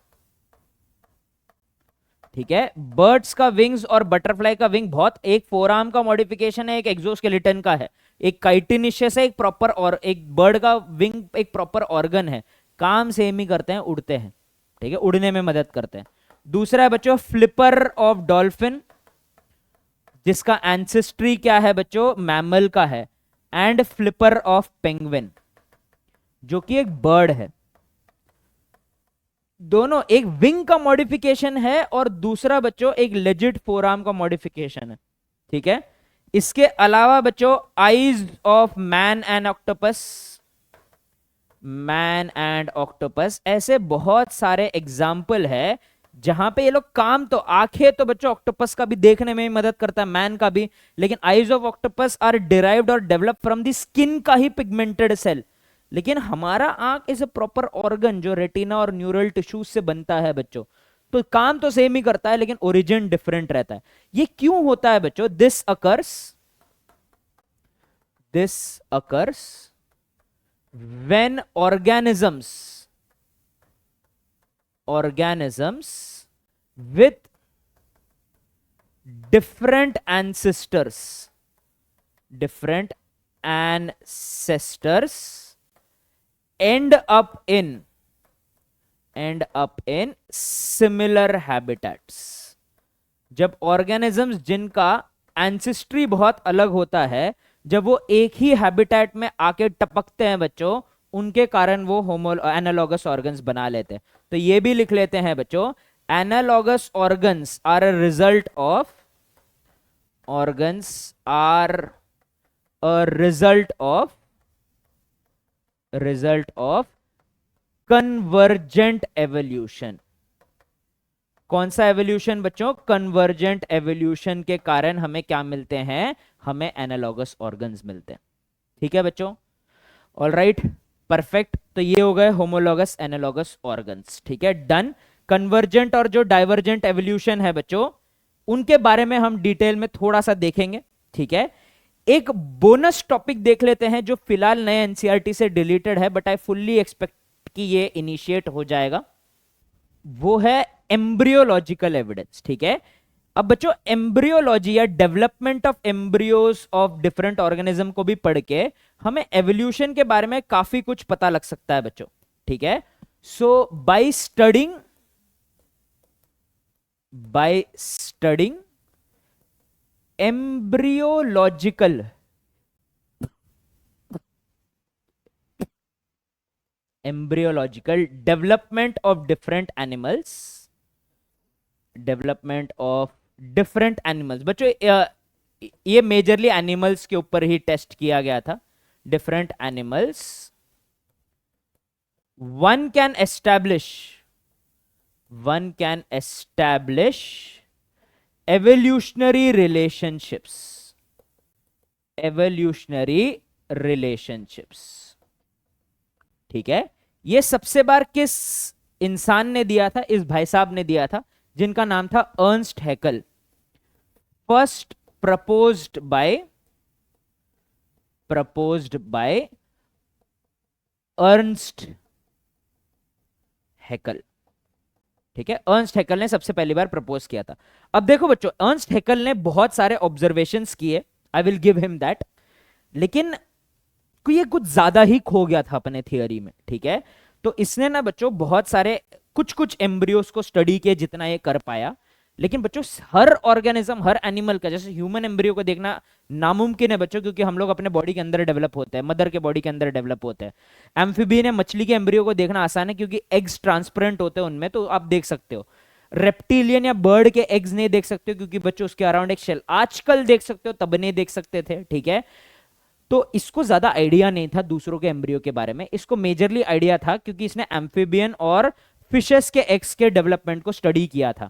ठीक है। बर्ड्स का विंग्स और बटरफ्लाई का विंग बहुत, एक फोरआर्म का मॉडिफिकेशन है, एक एक्सोस्केलेटन का है, एक काइटिनिशियस है, एक प्रॉपर, और एक बर्ड का विंग एक प्रॉपर ऑर्गन है। काम सेम ही करते हैं, उड़ते हैं, ठीक है, उड़ने में मदद करते हैं। दूसरा है बच्चों फ्लिपर ऑफ डॉल्फिन, जिसका एंसेस्ट्री क्या है बच्चों, मैमल का है। एंड फ्लिपर ऑफ पेंगुइन, जो कि एक बर्ड है। दोनों, एक विंग का मॉडिफिकेशन है और दूसरा बच्चों एक लेजिट फोरआर्म का मॉडिफिकेशन है, ठीक है। इसके अलावा बच्चों eyes of man and octopus, man and octopus, ऐसे बहुत सारे एग्जाम्पल है जहां पे ये लोग काम, तो आंखें तो बच्चों ऑक्टोपस का भी देखने में ही मदद करता है, मैन का भी, लेकिन eyes of octopus are derived और डेवलप फ्रॉम द स्किन का ही पिगमेंटेड सेल। लेकिन हमारा आंख इज अ प्रॉपर ऑर्गन जो रेटिना और न्यूरल टिश्यूज से बनता है बच्चों। तो काम तो सेम ही करता है लेकिन ओरिजिन डिफरेंट रहता है। ये क्यों होता है बच्चों? This occurs when organisms with different ancestors end up in similar habitats। जब organisms जिनका एंसेस्ट्री बहुत अलग होता है, जब वो एक ही हैबिटेट में आके टपकते हैं बच्चों, उनके कारण वो एनालॉगस ऑर्गन्स बना लेते हैं। तो ये भी लिख लेते हैं बच्चों, analogous organs are a result of convergent evolution. कौन सा एवोल्यूशन बच्चों? कन्वर्जेंट एवोल्यूशन के कारण हमें क्या मिलते हैं? हमें एनालॉगस ऑर्गन्स मिलते हैं, ठीक है बच्चों। All right, perfect. तो ये हो गए होमोलॉगस एनालॉगस ऑर्गन्स, ठीक है, डन। कन्वर्जेंट और जो डाइवर्जेंट एवोल्यूशन है बच्चों, उनके बारे में हम डिटेल में थोड़ा सा देखेंगे, ठीक है। एक बोनस टॉपिक देख लेते हैं जो फिलहाल नए एनसीईआरटी से डिलीटेड है, बट आई फुल्ली एक्सपेक्ट कि ये इनिशिएट हो जाएगा। वो है एम्ब्रियोलॉजिकल एविडेंस, ठीक है। अब बच्चों एम्ब्रियोलॉजी या development of embryos of different organism को भी पढ़ के हमें एवोल्यूशन के बारे में काफी कुछ पता लग सकता है बच्चों, ठीक है। So by studying embryological development of different animals, बच्चों ये मेजरली एनिमल्स के ऊपर ही टेस्ट किया गया था। Different animals, one can establish evolutionary relationships, ठीक है। ये सबसे बार किस इंसान ने दिया था? इस भाई साहब ने दिया था, जिनका नाम था Ernst Haeckel. First proposed by Ernst Haeckel, ठीक है। अर्नस्ट हैकल ने सबसे पहली बार प्रपोज किया था। अब देखो बच्चों, अर्नस्ट हैकल ने बहुत सारे ऑब्जर्वेशंस किए, I will give him that, लेकिन ये कुछ ज्यादा ही खो गया था अपने थियरी में, ठीक है। तो इसने ना बच्चों बहुत सारे कुछ एम्ब्रियोस को स्टडी किए जितना ये कर पाया, लेकिन बच्चों हर ऑर्गेनिज्म, हर एनिमल का, जैसे ह्यूमन एम्ब्रियो को देखना नामुमकिन है बच्चों, क्योंकि हम लोग अपने बॉडी के अंदर डेवलप होते हैं, मदर के बॉडी के अंदर डेवलप होते हैं। एम्फीबियन या मछली के एम्ब्रियो को देखना आसान है क्योंकि एग्स ट्रांसपेरेंट होते हैं उनमें, तो आप देख सकते हो। रेप्टिलियन या बर्ड के एग्स नहीं देख सकते हो क्योंकि बच्चों उसके अराउंड एक शेल, आजकल देख सकते हो, तब नहीं देख सकते थे, ठीक है। तो इसको ज्यादा आइडिया नहीं था दूसरों के एम्ब्रियो के बारे में, इसको मेजरली आइडिया था क्योंकि इसने एम्फीबियन और फिशेस के एग्स के डेवलपमेंट को स्टडी किया था।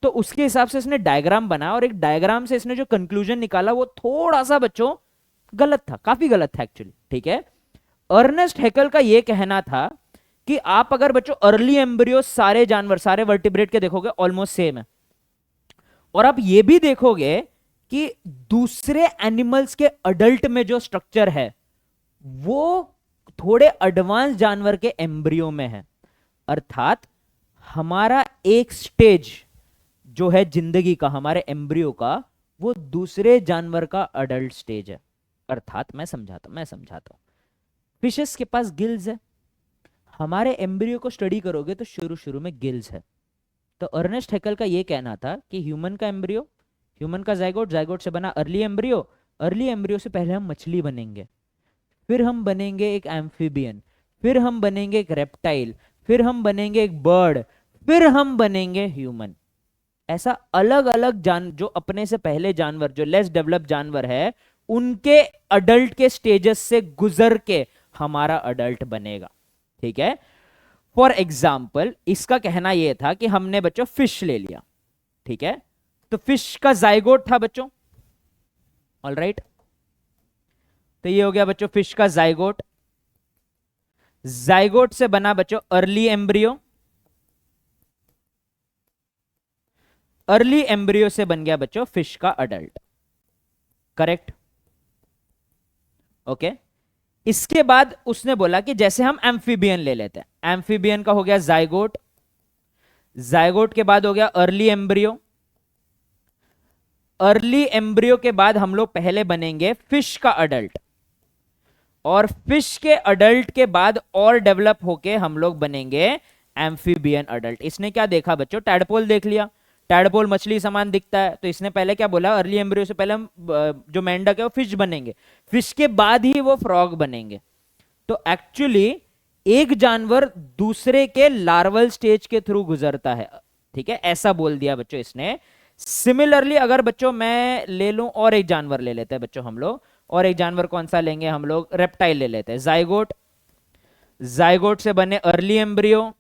तो उसके हिसाब से इसने डायग्राम बनाया, और एक डायग्राम से इसने जो कंक्लूजन निकाला वो थोड़ा सा बच्चों गलत था, काफी गलत था एक्चुअली, ठीक है। अर्नेस्ट हैकल का यह कहना था कि आप अगर बच्चों अर्ली एम्ब्रियो सारे जानवर, सारे वर्टिब्रेट के देखोगे ऑलमोस्ट सेम है, और आप ये भी देखोगे कि दूसरे एनिमल्स के अडल्ट में जो स्ट्रक्चर है वो थोड़े एडवांस जानवर के एम्ब्रियो में है। अर्थात हमारा एक स्टेज जो है जिंदगी का, हमारे एम्ब्रियो का, वो दूसरे जानवर का अडल्ट स्टेज है। अर्थात मैं समझाता हूं। फिशेस के पास गिल्स है, हमारे एम्ब्रियो को स्टडी करोगे तो शुरू शुरू में गिल्स है। तो अर्नेस्ट हैकेल का ये कहना था कि ह्यूमन का एम्ब्रियो, ह्यूमन का जाइगोट, जाइगोट से बना अर्ली एम्ब्रियो, अर्ली एम्ब्रियो से पहले हम मछली बनेंगे, फिर हम बनेंगे एक एम्फीबियन, फिर हम बनेंगे एक रेप्टाइल, फिर हम बनेंगे एक बर्ड, फिर हम बनेंगे ह्यूमन। ऐसा अलग अलग जो अपने से पहले जानवर, जो लेस डेवलप जानवर है, उनके अडल्ट के स्टेजेस से गुजर के हमारा अडल्ट बनेगा। ठीक है। फॉर एग्जाम्पल इसका कहना यह था कि हमने बच्चों फिश ले लिया, ठीक है, तो फिश का जाइगोट था बच्चों, ऑल राइट, तो ये हो गया बच्चों फिश का जाइगोट। जाइगोट से बना बच्चों अर्ली एम्ब्रियो, अर्ली एम्ब्रियो से बन गया बच्चों फिश का अडल्ट, करेक्ट, ओके। इसके बाद उसने बोला कि जैसे हम एम्फीबियन ले लेते हैं, एम्फीबियन का हो गया जाइगोट, जाइगोट के बाद हो गया अर्ली एम्ब्रियो, अर्ली एम्ब्रियो के बाद हम लोग पहले बनेंगे फिश का अडल्ट, और फिश के अडल्ट के बाद और डेवलप होके हम लोग बनेंगे एम्फीबियन अडल्ट। इसने क्या देखा बच्चों, टैडपोल देख लिया, टैडपोल मछली समान दिखता है, तो इसने पहले क्या बोला, अर्ली एम्ब्रियो से पहले हम जो मेंढक है वो फिश बनेंगे, फिश के बाद ही वो फ्रॉग बनेंगे। तो एक्चुअली एक जानवर दूसरे के लार्वल स्टेज के थ्रू गुजरता है, ठीक है, ऐसा बोल दिया बच्चों इसने। सिमिलरली अगर बच्चों मैं ले लूं और एक जानवर ले लेते हैं बच्चों हम लोग, और एक जानवर कौन सा लेंगे हम लोग, रेप्टाइल ले लेते हैं, जाइगोट, जाइगोट से बने अर्ली एम्ब्रियो,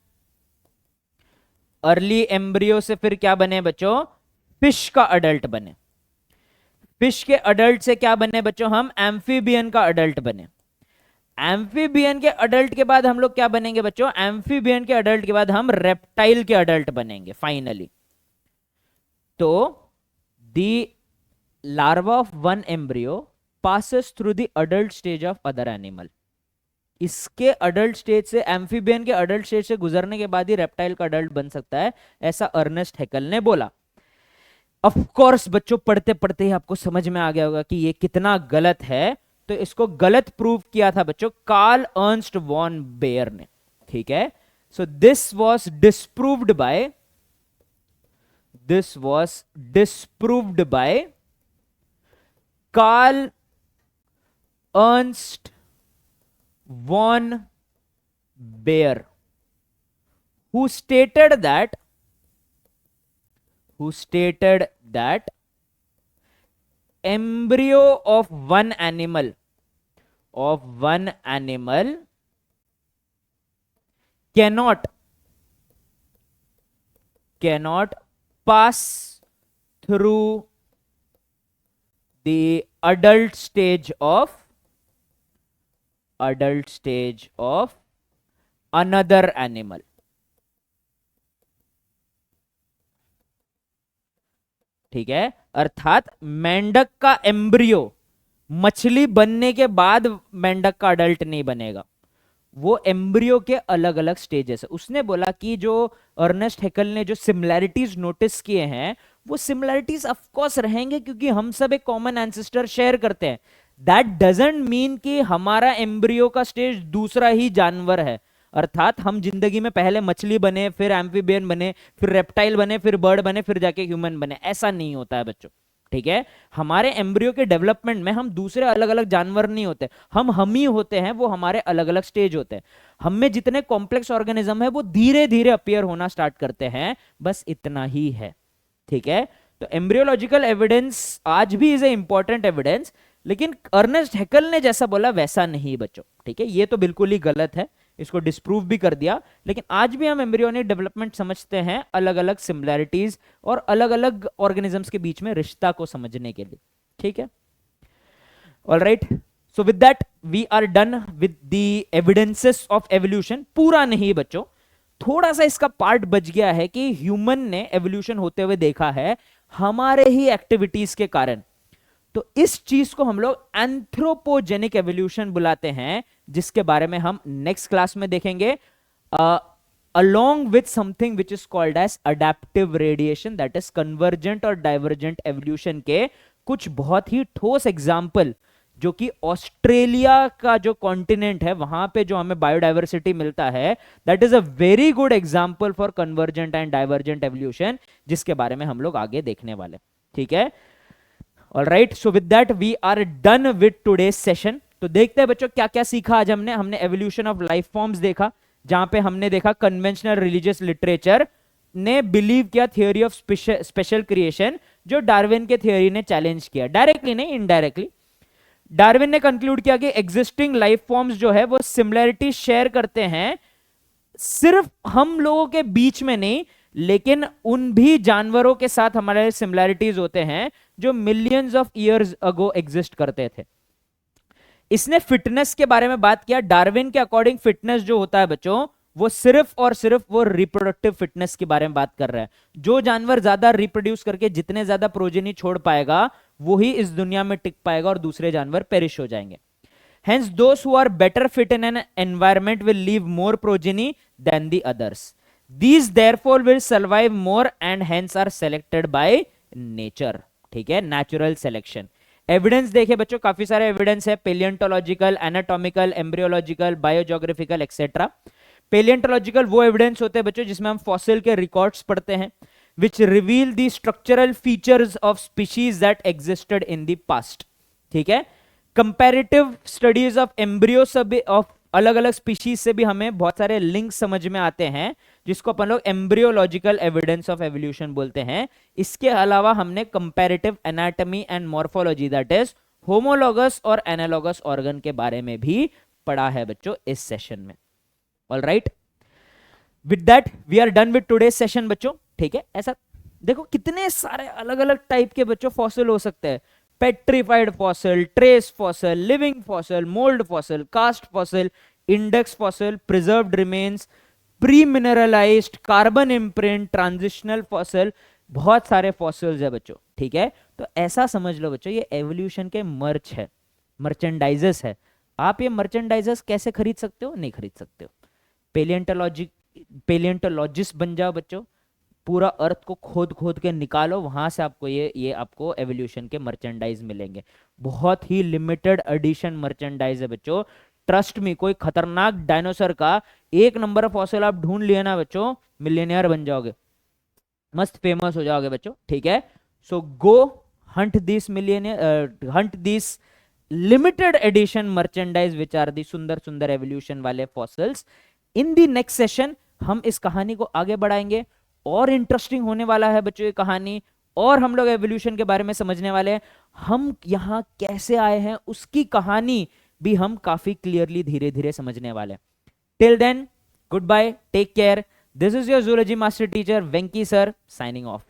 अर्ली एम्ब्रियो से फिर क्या बने बच्चों, फिश का अडल्ट बने, फिश के अडल्ट से क्या बने बच्चों, हम एम्फीबियन का अडल्ट बने, एम्फीबियन के अडल्ट के बाद हम लोग क्या बनेंगे बच्चों, एम्फीबियन के अडल्ट के बाद हम रेप्टाइल के अडल्ट बनेंगे फाइनली। तो the larva of one embryo passes through the adult stage of other animal, इसके अडल्ट स्टेज से, एम्फीबियन के अडल्ट स्टेज से गुजरने के बाद ही रेप्टाइल का अडल्ट बन सकता है, ऐसा अर्नेस्ट हैकेल ने बोला। ऑफ कोर्स बच्चों पढ़ते पढ़ते ही आपको समझ में आ गया होगा कि ये कितना गलत है। तो इसको गलत प्रूव किया था बच्चों कार्ल अर्न्स्ट वॉन बेयर ने, ठीक है। So this was disproved by, this was disproved by Karl Ernst von Baer, who stated that embryo of one animal cannot pass through the adult stage of another animal। ठीक है, अर्थात मेंढक का embryo मछली बनने के बाद मेंढक का अडल्ट नहीं बनेगा, वो एम्ब्रियो के अलग अलग स्टेजेस है। उसने बोला कि जो अर्नेस्ट हैकेल ने जो सिमिलैरिटीज नोटिस किए हैं, वो सिमिलैरिटीज ऑफ कोर्स रहेंगे क्योंकि हम सब एक कॉमन एंसेस्टर शेयर करते हैं। दैट डजंट मीन कि हमारा एम्ब्रियो का स्टेज दूसरा ही जानवर है, अर्थात हम जिंदगी में पहले मछली बने, फिर एम्फीबियन बने, फिर रेप्टाइल बने, फिर बर्ड बने, फिर जाके ह्यूमन बने, ऐसा नहीं होता है बच्चों, ठीक है। हमारे एम्ब्रियो के डेवलपमेंट में हम दूसरे अलग अलग जानवर नहीं होते, हम ही होते हैं, वो हमारे अलग अलग स्टेज होते हैं। हम में जितने कॉम्प्लेक्स ऑर्गेनिज्म है वो धीरे धीरे अपीयर होना स्टार्ट करते हैं, बस इतना ही है, ठीक है। तो एम्ब्रियोलॉजिकल एविडेंस आज भी इज ए इंपॉर्टेंट एविडेंस, लेकिन अर्नेस्ट हैकेल ने जैसा बोला वैसा नहीं बच्चों, ठीक है। ये तो बिल्कुल ही गलत है, इसको डिस्प्रूव भी कर दिया, लेकिन आज भी हम एम्ब्रियोनिक डेवलपमेंट समझते हैं अलग अलग सिमिलैरिटीज और अलग अलग ऑर्गेनिजम्स के बीच में रिश्ता को समझने के लिए, ठीक है। Alright, so with that we are done with the evidences of evolution. पूरा नहीं बच्चों, थोड़ा सा इसका पार्ट बच गया है कि ह्यूमन ने एवोल्यूशन होते हुए देखा है हमारे ही एक्टिविटीज के कारण। तो इस चीज को हम लोग एंथ्रोपोजेनिक एवोल्यूशन बुलाते हैं, जिसके बारे में हम नेक्स्ट क्लास में देखेंगे। along with something which is called as adaptive radiation, that is convergent और divergent evolution के कुछ बहुत ही ठोस एग्जाम्पल, जो कि ऑस्ट्रेलिया का जो कॉन्टिनेंट है वहां पे जो हमें बायोडाइवर्सिटी मिलता है, that is a very good example for convergent and divergent evolution, जिसके बारे में हम लोग आगे देखने वाले। ठीक है, alright, so with that we are done with today's session. तो देखते हैं बच्चों क्या क्या सीखा आज हमने एवोल्यूशन ऑफ लाइफ फॉर्म्स देखा, जहां पे हमने देखा कन्वेंशनल रिलीजियस लिटरेचर ने बिलीव किया थियोरी ऑफ स्पेशल क्रिएशन, जो डार्विन के थियोरी ने चैलेंज किया, डायरेक्टली नहीं इनडायरेक्टली। डार्विन ने कंक्लूड किया कि एग्जिस्टिंग लाइफ फॉर्म्स जो है वो सिमिलरिटी शेयर करते हैं, सिर्फ हम लोगों के बीच में नहीं, लेकिन उन भी जानवरों के साथ हमारे सिमिलरिटीज होते हैं जो millions of years ago exist करते थे। इसने फिटनेस के बारे में बात किया। डार्विन के अकॉर्डिंग फिटनेस जो होता है बच्चों, वो सिर्फ और सिर्फ वो रिप्रोडक्टिव फिटनेस के बारे में बात कर रहा है। जो जानवर ज्यादा रिप्रोड्यूस करके जितने ज्यादा प्रोजेनी छोड़ पाएगा, वो ही इस दुनिया में टिक पाएगा और दूसरे जानवर पेरिश हो जाएंगे। Hence, those who are better fit in an environment will leave more progeny than the others. These therefore will survive more and hence are selected by nature. ठीक है, natural selection. एविडेंस देखे बच्चों, काफी सारे evidence है, पेलियंटोलॉजिकल, anatomical, embryological, biogeographical etcetera. पेलियंटोलॉजिकल वो evidence होते हैं बच्चों जिसमें हम फॉसिल के रिकॉर्ड्स पढ़ते हैं, which reveal the structural features of species that existed in the past. ठीक है, कंपैरेटिव स्टडीज ऑफ एम्ब्रियो सब ऑफ अलग अलग स्पीशीज से भी हमें बहुत सारे लिंक समझ में आते हैं, जिसको अपन लोग एम्ब्रियोलॉजिकल एविडेंस ऑफ एवोल्यूशन बोलते हैं। इसके अलावा हमने comparative anatomy and morphology, that is homologous और एनालॉगस ऑर्गन के बारे में भी पढ़ा है बच्चों इस सेशन में। Alright, with that we are done with today's session बच्चों। ठीक है, ऐसा देखो कितने सारे अलग अलग टाइप के बच्चों फॉसिल हो सकते हैं। Petrified fossil, trace fossil, living fossil, mould fossil, cast fossil, index fossil, preserved remains, permineralised, carbon imprint, transitional fossil, बहुत सारे फॉसिल्स है बच्चों। ठीक है, तो ऐसा समझ लो बच्चों, ये एवोल्यूशन के मर्च है, मर्चेंडाइजेस है। आप ये मर्चेंडाइजेस कैसे खरीद सकते हो? नहीं खरीद सकते हो। पेलियंटोलॉजिस्ट बन जाओ बच्चों, पूरा अर्थ को खोद खोद के निकालो, वहां से आपको ये आपको एवोल्यूशन के मर्चेंडाइज मिलेंगे। बहुत ही लिमिटेड एडिशन मर्चेंडाइज है बच्चों, ट्रस्ट मी। कोई खतरनाक डायनासोर का एक नंबर फॉसिल आप ढूंढ लिए ना बच्चों, मिलियनियर बन जाओगे, मस्त फेमस हो जाओगे बच्चों। ठीक है, so go hunt this millionaire, hunt this limited edition merchandise which are the सुंदर सुंदर एवोल्यूशन वाले fossils. In the next session हम इस कहानी को आगे बढ़ाएंगे, और इंटरेस्टिंग होने वाला है बच्चों ये कहानी, और हम लोग एवोल्यूशन के बारे में समझने वाले हैं। हम यहां कैसे आए हैं उसकी कहानी भी हम काफी क्लियरली धीरे धीरे समझने वाले हैं। Till then, goodbye, take care. This is your zoology master teacher Venky sir, signing of.